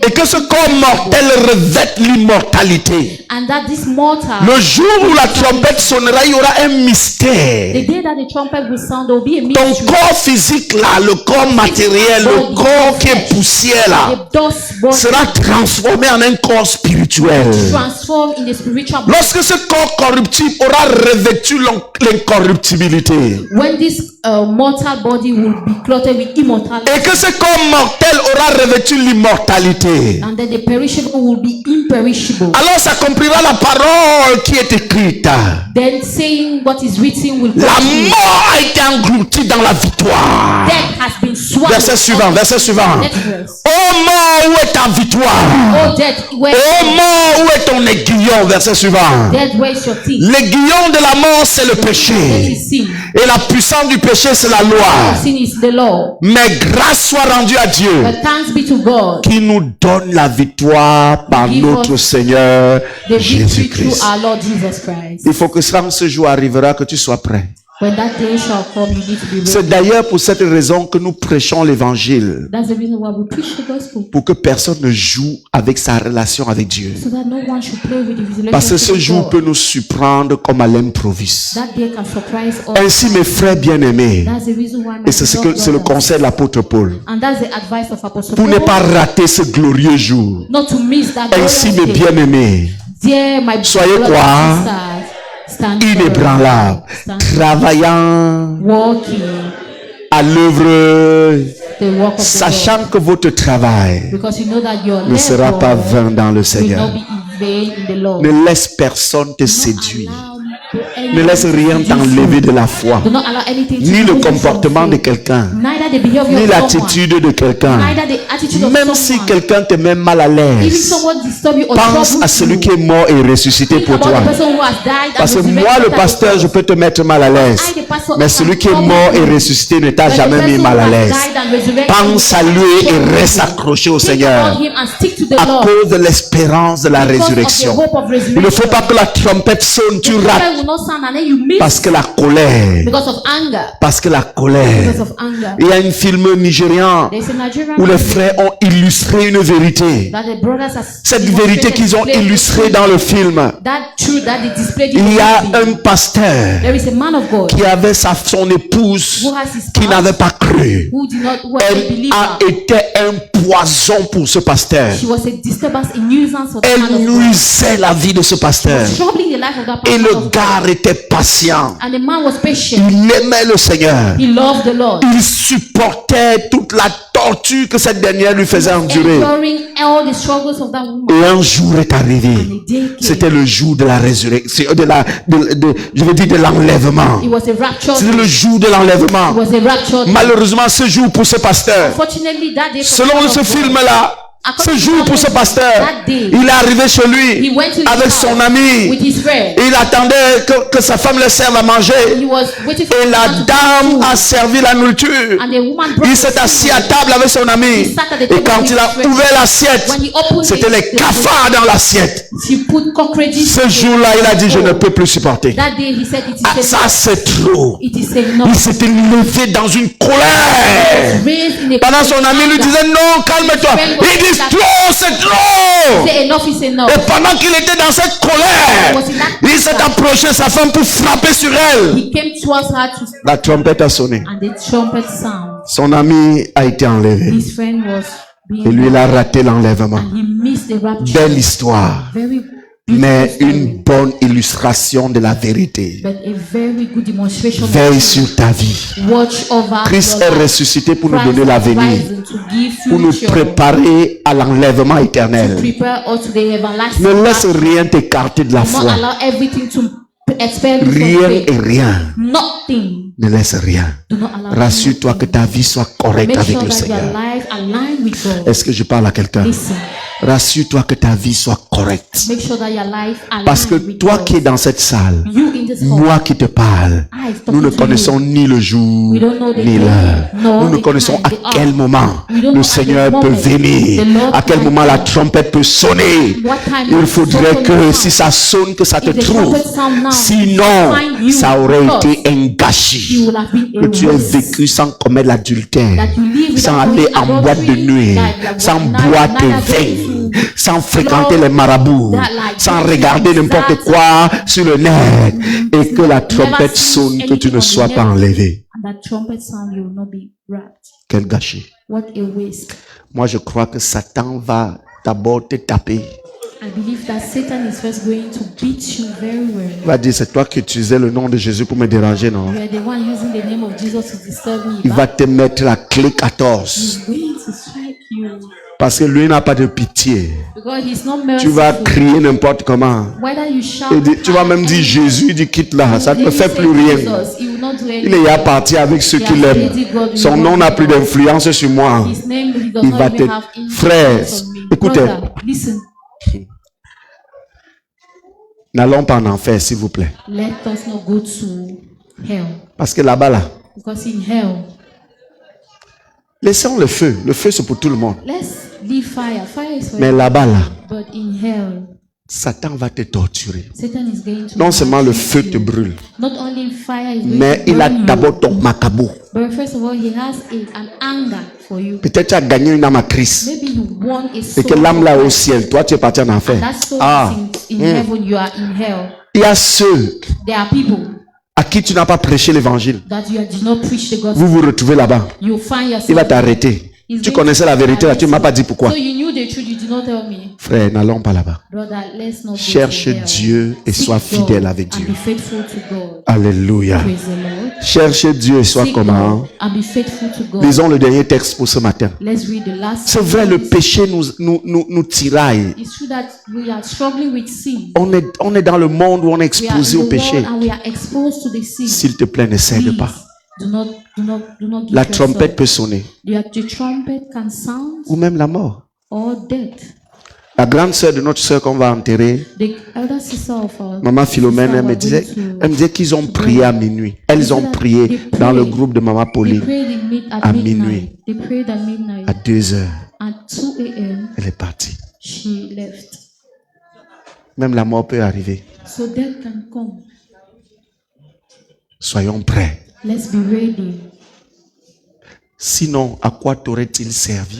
Et que ce corps mortel revête l'immortalité. Le jour où la trompette sonnera, il y aura un mystère. Ton corps physique là, le corps matériel, le corps qui est poussière là, sera transformé en un corps spirituel. Lorsque ce corps corruptible aura revêtu l'incorruptibilité, et que ce corps mortel aura revêtu l'immortalité, alors s'accomplira la parole qui est écrite. La mort a été engloutie dans la victoire. Verset suivant, verset suivant. Oh mort, où est ta victoire? Oh mort, où est ton aiguillon? Verset suivant. L'aiguillon de la mort, c'est le péché. Et la puissance du péché, c'est la loi. Mais grâce soit rendue à Dieu, qui nous donne la victoire par notre Seigneur Jésus-Christ. Il faut que ce jour arrivera, que tu sois prêt. C'est d'ailleurs pour cette raison que nous prêchons l'évangile. Pour que personne ne joue avec sa relation avec Dieu. Parce que ce jour peut nous surprendre comme à l'improviste. Ainsi, mes frères bien-aimés, et c'est le conseil de l'apôtre Paul, pour ne pas rater ce glorieux jour. Ainsi, mes bien-aimés, soyez quoi? Inébranlable, travaillant à l'œuvre, sachant que votre travail ne sera pas vain dans le Seigneur. Ne laisse personne te séduire. Ne laisse rien t'enlever de la foi, ni le comportement de quelqu'un, ni l'attitude de quelqu'un. Même si quelqu'un te met mal à l'aise, pense à celui qui est mort et ressuscité pour toi. Parce que moi, le pasteur, je peux te mettre mal à l'aise, mais celui qui est mort et ressuscité ne t'a jamais mis mal à l'aise. Pense à lui et reste accroché au Seigneur. to the à Lord cause de l'espérance de la because of the résurrection. hope of resurrection. Il ne faut pas que la trompette sonne, tu The rates. trumpet will not sound and then you miss Parce que la colère. because of anger. Parce que la colère. Because of anger. Il y a un film nigérian There's a Nigerian où les movie frères ont illustré une vérité. that the brothers have Cette vérité qu'ils ont illustrée dans le film. that truth that they displayed in Il y a the movie. un pasteur There is a man of God qui avait son épouse who has his qui spouse n'avait pas cru. who was a Elle believer. a été un poison pour ce pasteur. She was a disturbance, a nuisance for the Elle man of God. nuisait la vie de ce pasteur. Troubling the life of that Et pastor le of God. gars était patient. And the man was patient. Il aimait le Seigneur. He loved the Lord. Il supportait toute la torture que cette dernière lui faisait endurer. Enduring all the struggles of that woman. Et un jour est arrivé. And the day came. C'était le jour de la résurrection, je veux dire de l'enlèvement. It was a rapture. C'était le jour de l'enlèvement. It was a rapture. Malheureusement, ce jour pour ce pasteur, Unfortunately, that day. selon ce film-là, ce jour pour ce pasteur, il est arrivé chez lui He went to his avec house son ami. with his friend. Et il attendait que sa femme le serve à manger. He was waiting for Et the la man to dame come a servi la nourriture. and the woman brought Il the s'est assis food. à table avec son ami. Et quand il a ouvert l'assiette, When he opened c'était les cafards dans l'assiette. She put cockroaches. Ce jour-là, il a dit, je ne peux plus supporter. That day he said it is Ah, ça, c'est trop. It is Il enough. s'était levé dans une colère. Raised in a Pendant son ami lui disait, non, calme-toi. Il dit, trop, c'est trop. Say enough is enough. Et pendant qu'il était dans cette colère, il s'est approché de sa femme pour frapper sur elle. He came towards her to, La trompette a sonné. and the trumpet sound. Son ami a été enlevé. His friend was Et being lui, il a raté l'enlèvement. and he missed the rapture. Belle histoire, Very mais beautiful story, une bonne illustration de la vérité. but a very good demonstration. of Veille truth. sur ta vie. Watch over Christ your est life. ressuscité pour nous Christ donner has l'avenir, risen to give pour nous future, préparer à l'enlèvement éternel. prepare us to the everlasting Ne laisse life. rien t'écarter de la Do not foi. allow everything to expel you from Rien faith. et rien. Nothing. Ne laisse rien. Do not allow Rassure-toi que ta vie soit correcte Make avec sure le that your Seigneur. life aligned with God. Est-ce que je parle à quelqu'un? Listen. Rassure-toi que ta vie soit correcte. Make sure that your life Parce que aligns with toi God. qui es dans cette salle, You in this hall, moi qui te parle, I talking nous ne to connaissons you. ni le jour, We don't know the ni day, l'heure. nor Nous ne the connaissons time, à the hour. quel moment We don't know le at Seigneur the peut moment venir, the Lord à quel can moment la come. trompette peut sonner. What time Il the faudrait trumpet que will si sound. ça sonne, que ça te If the trouve. trumpet sound now, Sinon, find you, ça aurait because été un you gâchis. will have been Que a tu aies waste. vécu sans commettre l'adultère, That you live sans without aller doing en boîte de adultery, nuit, that sans neither boire tes going veines, to sans fréquenter club, les marabouts, that like sans drinking regarder n'importe that, quoi sur le net, et que la never trompette see sonne, que tu anything ne on the sois net. pas enlevé. And that trumpet sound, you will not be wrapped. Quel gâchis. What a waste. Moi, je crois que Satan va d'abord te taper. I believe that Satan is first going to beat you very well. Il va dire, c'est toi qui utilisais le nom de Jésus pour me déranger, non? You are the one using the name of Jesus to disturb me. Il va te mettre la clé 14. He's going to strike you Parce que lui n'a pas de pitié. because he's not Tu merciful. vas crier n'importe comment. Whether you shout, Et tu vas même dire Jésus, il dit quitte là, ça ne me fait plus rien. Il est à partir avec ceux qui l'aiment. Son nom n'a plus d'influence sur moi. His name he does Il not va even te... have influence Frère, on me. écoutez, Brother, listen. n'allons pas en enfer, s'il vous plaît. Let us not go to hell. Parce que là-bas, là, Because in hell, laissons le feu. Le feu, c'est pour tout le monde. let's leave fire. Fire is for Mais you. là-bas, là, But in hell, Satan va te torturer. Satan is going to Non seulement le maltreat feu you. te brûle, Not only fire is going mais to il a burn you, d'abord ton macabou. but first of all, he has an anger for you. Peut-être tu as gagné une âme à Christ. Maybe you won a Et soul. que l'âme là for au Christ. ciel, toi tu es parti en enfer. That soul Ah, is in heaven, you are in hell. il y a ceux There are people à qui tu n'as pas prêché l'évangile. that you did not preach the gospel. Vous vous retrouvez là-bas. You find yourself. Il va t'arrêter. He's Tu going connaissais to la vérité là, tu ne m'as pas dit pourquoi. So you knew the truth, you did not tell me. Frère, n'allons pas là-bas. Brother, let's not go Cherche to hell. Dieu et Seek sois God fidèle avec and Dieu. be faithful to God. Alléluia. Praise the Lord. Cherche Dieu et sois Seek comment? God and be faithful to God. Lisons le dernier texte pour ce matin. Let's read the last. C'est vrai, le verse. péché nous tiraille. It's true that we are struggling with sin. On est dans le monde où on est We are exposé in au the péché. world and we are exposed to the sin. S'il te plaît, ne cède Please, pas. do not give La yourself. trompette peut sonner. The trumpet can sound Ou même la mort. or death. La grande sœur de notre sœur qu'on va enterrer, The elder sister of our Maman Philomène, sister elle me disait qu'ils ont prié à minuit. Elles ont prié dans le groupe de Maman they Pauline prayed at à midnight. minuit. They prayed at midnight. à 2 heures. At 2 a.m. Elle est partie. she left. Même la mort peut arriver. So death can come. Soyons prêts. Let's be ready. Sinon, à quoi t'aurait-il servi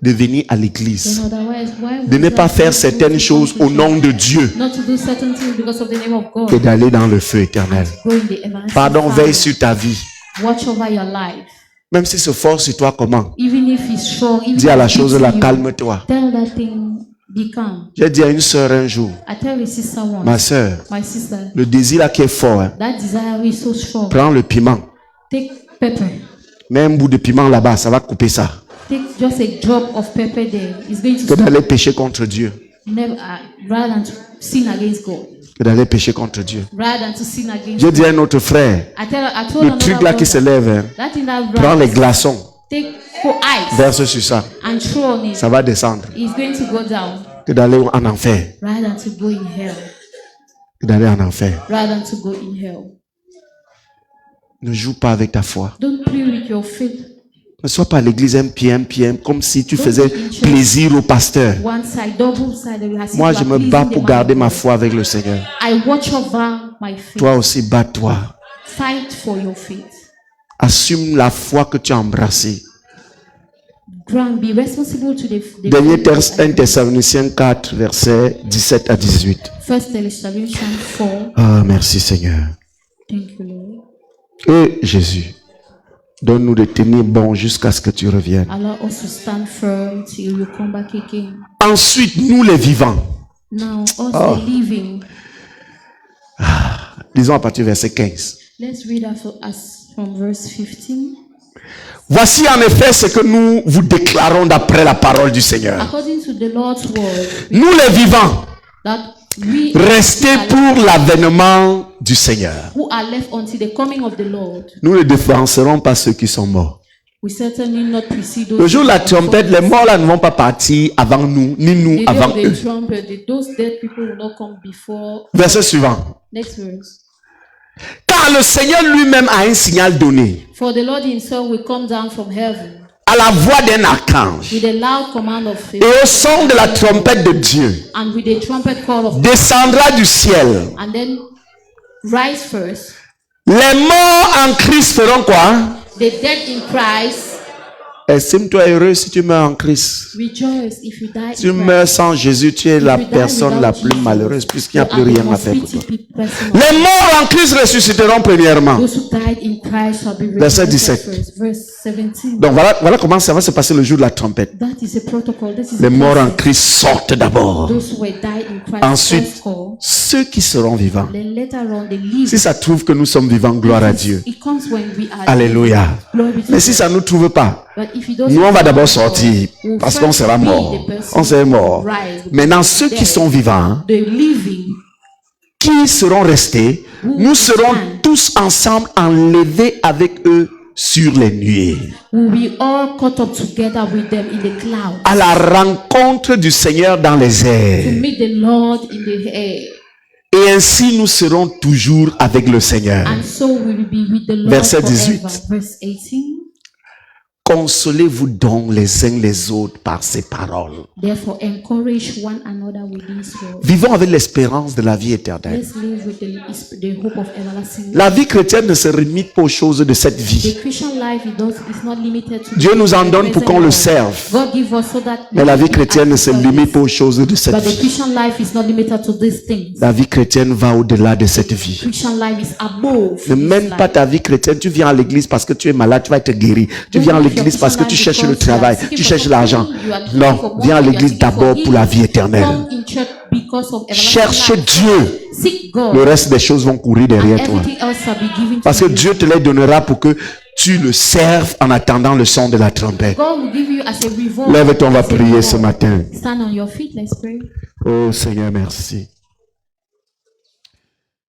de venir à l'église? Then otherwise, why De ne pas faire certaines choses au nom de Dieu not to do certain things because of the name of God? et d'aller dans le feu éternel. Go in the everlasting Pardon, fire. veille sur ta vie. Watch over your life. Même si c'est fort sur toi, comment? Even if it's strong, even Dis à la if chose it's là, you, calme-toi. tell that thing, be calm. J'ai dit à une sœur un jour, I tell a sister once, ma sœur, my sister, le désir là qui est fort, hein, that desire is so strong. prends le piment. Take pepper. Mets un bout de piment là-bas, ça va couper ça. Take just a drop of pepper there. It's going to Que stop. d'aller pécher contre Dieu. Never, rather than to sin against God. Que d'aller pécher contre Dieu. Rather than to sin against J'ai God. dit à un autre frère, I told le another truc là qui brother, se lève, hein, that thing that prends les rises, glaçons, take for ice verse sur ça. and throw on it. Ça va descendre. It's going to go down. Que d'aller en enfer. Rather than to go in hell. Que d'aller en enfer. Rather than to go in hell. Ne joue pas avec ta foi. Don't play with your faith. Ne sois pas à l'église un pied, comme si tu faisais plaisir au pasteur. One side, double side. Moi, je me bats pour garder ma foi avec le Seigneur. I watch over my faith. Toi aussi, bats-toi. Fight for your faith. Assume la foi que tu as embrassée. Grant, be responsible to the Dernier texte, 1 Thessaloniciens 4, versets 17 à 18. First Thessalonians 4. Ah, merci Seigneur. Thank you, Lord. Et Jésus, donne-nous de tenir bon jusqu'à ce que tu reviennes. Allow us to stand firm till you come back again. Ensuite, nous les vivants. Now, us the living. Lisons à partir du verset 15. Let's read us from verse 15. Voici en effet ce que nous vous déclarons d'après la parole du Seigneur. According to the Lord's word, Nous les vivants, that we restez pour l'avènement du Seigneur. who are left until the coming of the Lord, Nous ne défenserons pas ceux qui sont morts. we certainly not precede those. Le jour de la who are trompette, les fallen. morts là ne vont pas partir avant nous, ni nous The day avant of the eux. trumpet, those dead people will not come before. Verset suivant. Next verse. Car le Seigneur lui-même a un signal donné For the Lord himself will come down from heaven à la voix d'un archange with a loud command of et au son de la trompette de Dieu. and with a trumpet call of Descendra du ciel. and then rise first. Les morts en Christ feront quoi? The dead in Christ Estime-toi heureux si tu meurs en Christ. rejoice if you die Si tu in meurs Christ. sans Jésus, tu es la personne la plus malheureuse puisqu'il n'y a plus rien à faire pour toi. Les morts en Christ ressusciteront premièrement. Those who died in Christ shall be Verset resurrected 17. first. Verse 17. Donc voilà comment ça va se passer le jour de la trompette. That is a protocol. This is Les a morts en process. Christ sortent d'abord. Those who were died in Christ Ensuite, first call. ceux qui seront vivants. Then later on they live. Si ça trouve que nous sommes vivants, gloire à Dieu. It comes when we are Alléluia. Glory be to Mais si God. ça ne nous trouve pas, But if you don't nous on va d'abord see sortir we'll parce first qu'on sera be mort. the person On sera mort. who rise. Maintenant, ceux qui sont vivants, The living qui seront restés, nous serons tous ensemble enlevés avec eux sur les nuées, will be all caught up together with them in the cloud à la rencontre du Seigneur dans les to airs. meet the Lord in the air. Et ainsi nous serons toujours avec le Seigneur. And so we will be with the Lord Verset forever. 18. Verse 18. Consolez-vous donc les uns les autres par ces paroles. Therefore, encourage one another with these words. Vivons avec l'espérance de la vie éternelle. Let's live with the hope of everlasting life. La vie chrétienne ne se limite pas aux choses de cette vie. The Christian life is not limited to. Dieu nous en donne pour qu'on le present world. serve. God give us so that. Mais la vie we can chrétienne ne act se for limite this. pas aux choses de cette But the vie. Christian life is not limited to these things. La vie chrétienne va au-delà de cette vie. Christian life is above. Ne this mène pas life. ta vie chrétienne. Tu viens à l'église parce que tu es malade, tu vas être guéri. Tu viens à l'église parce que tu cherches le travail, tu cherches l'argent. Non, viens à l'église d'abord pour la vie éternelle. Come in church because of everlasting Cherche life. Dieu. Seek God. Le reste des choses vont courir And derrière toi. everything else shall be given Parce to que you. Dieu te les donnera pour que tu le serves en attendant le son de la trompette. God will give you as a reward. Lève-toi, on va As a prier ce reward. matin. Stand on your feet, let's pray. Oh Seigneur, merci.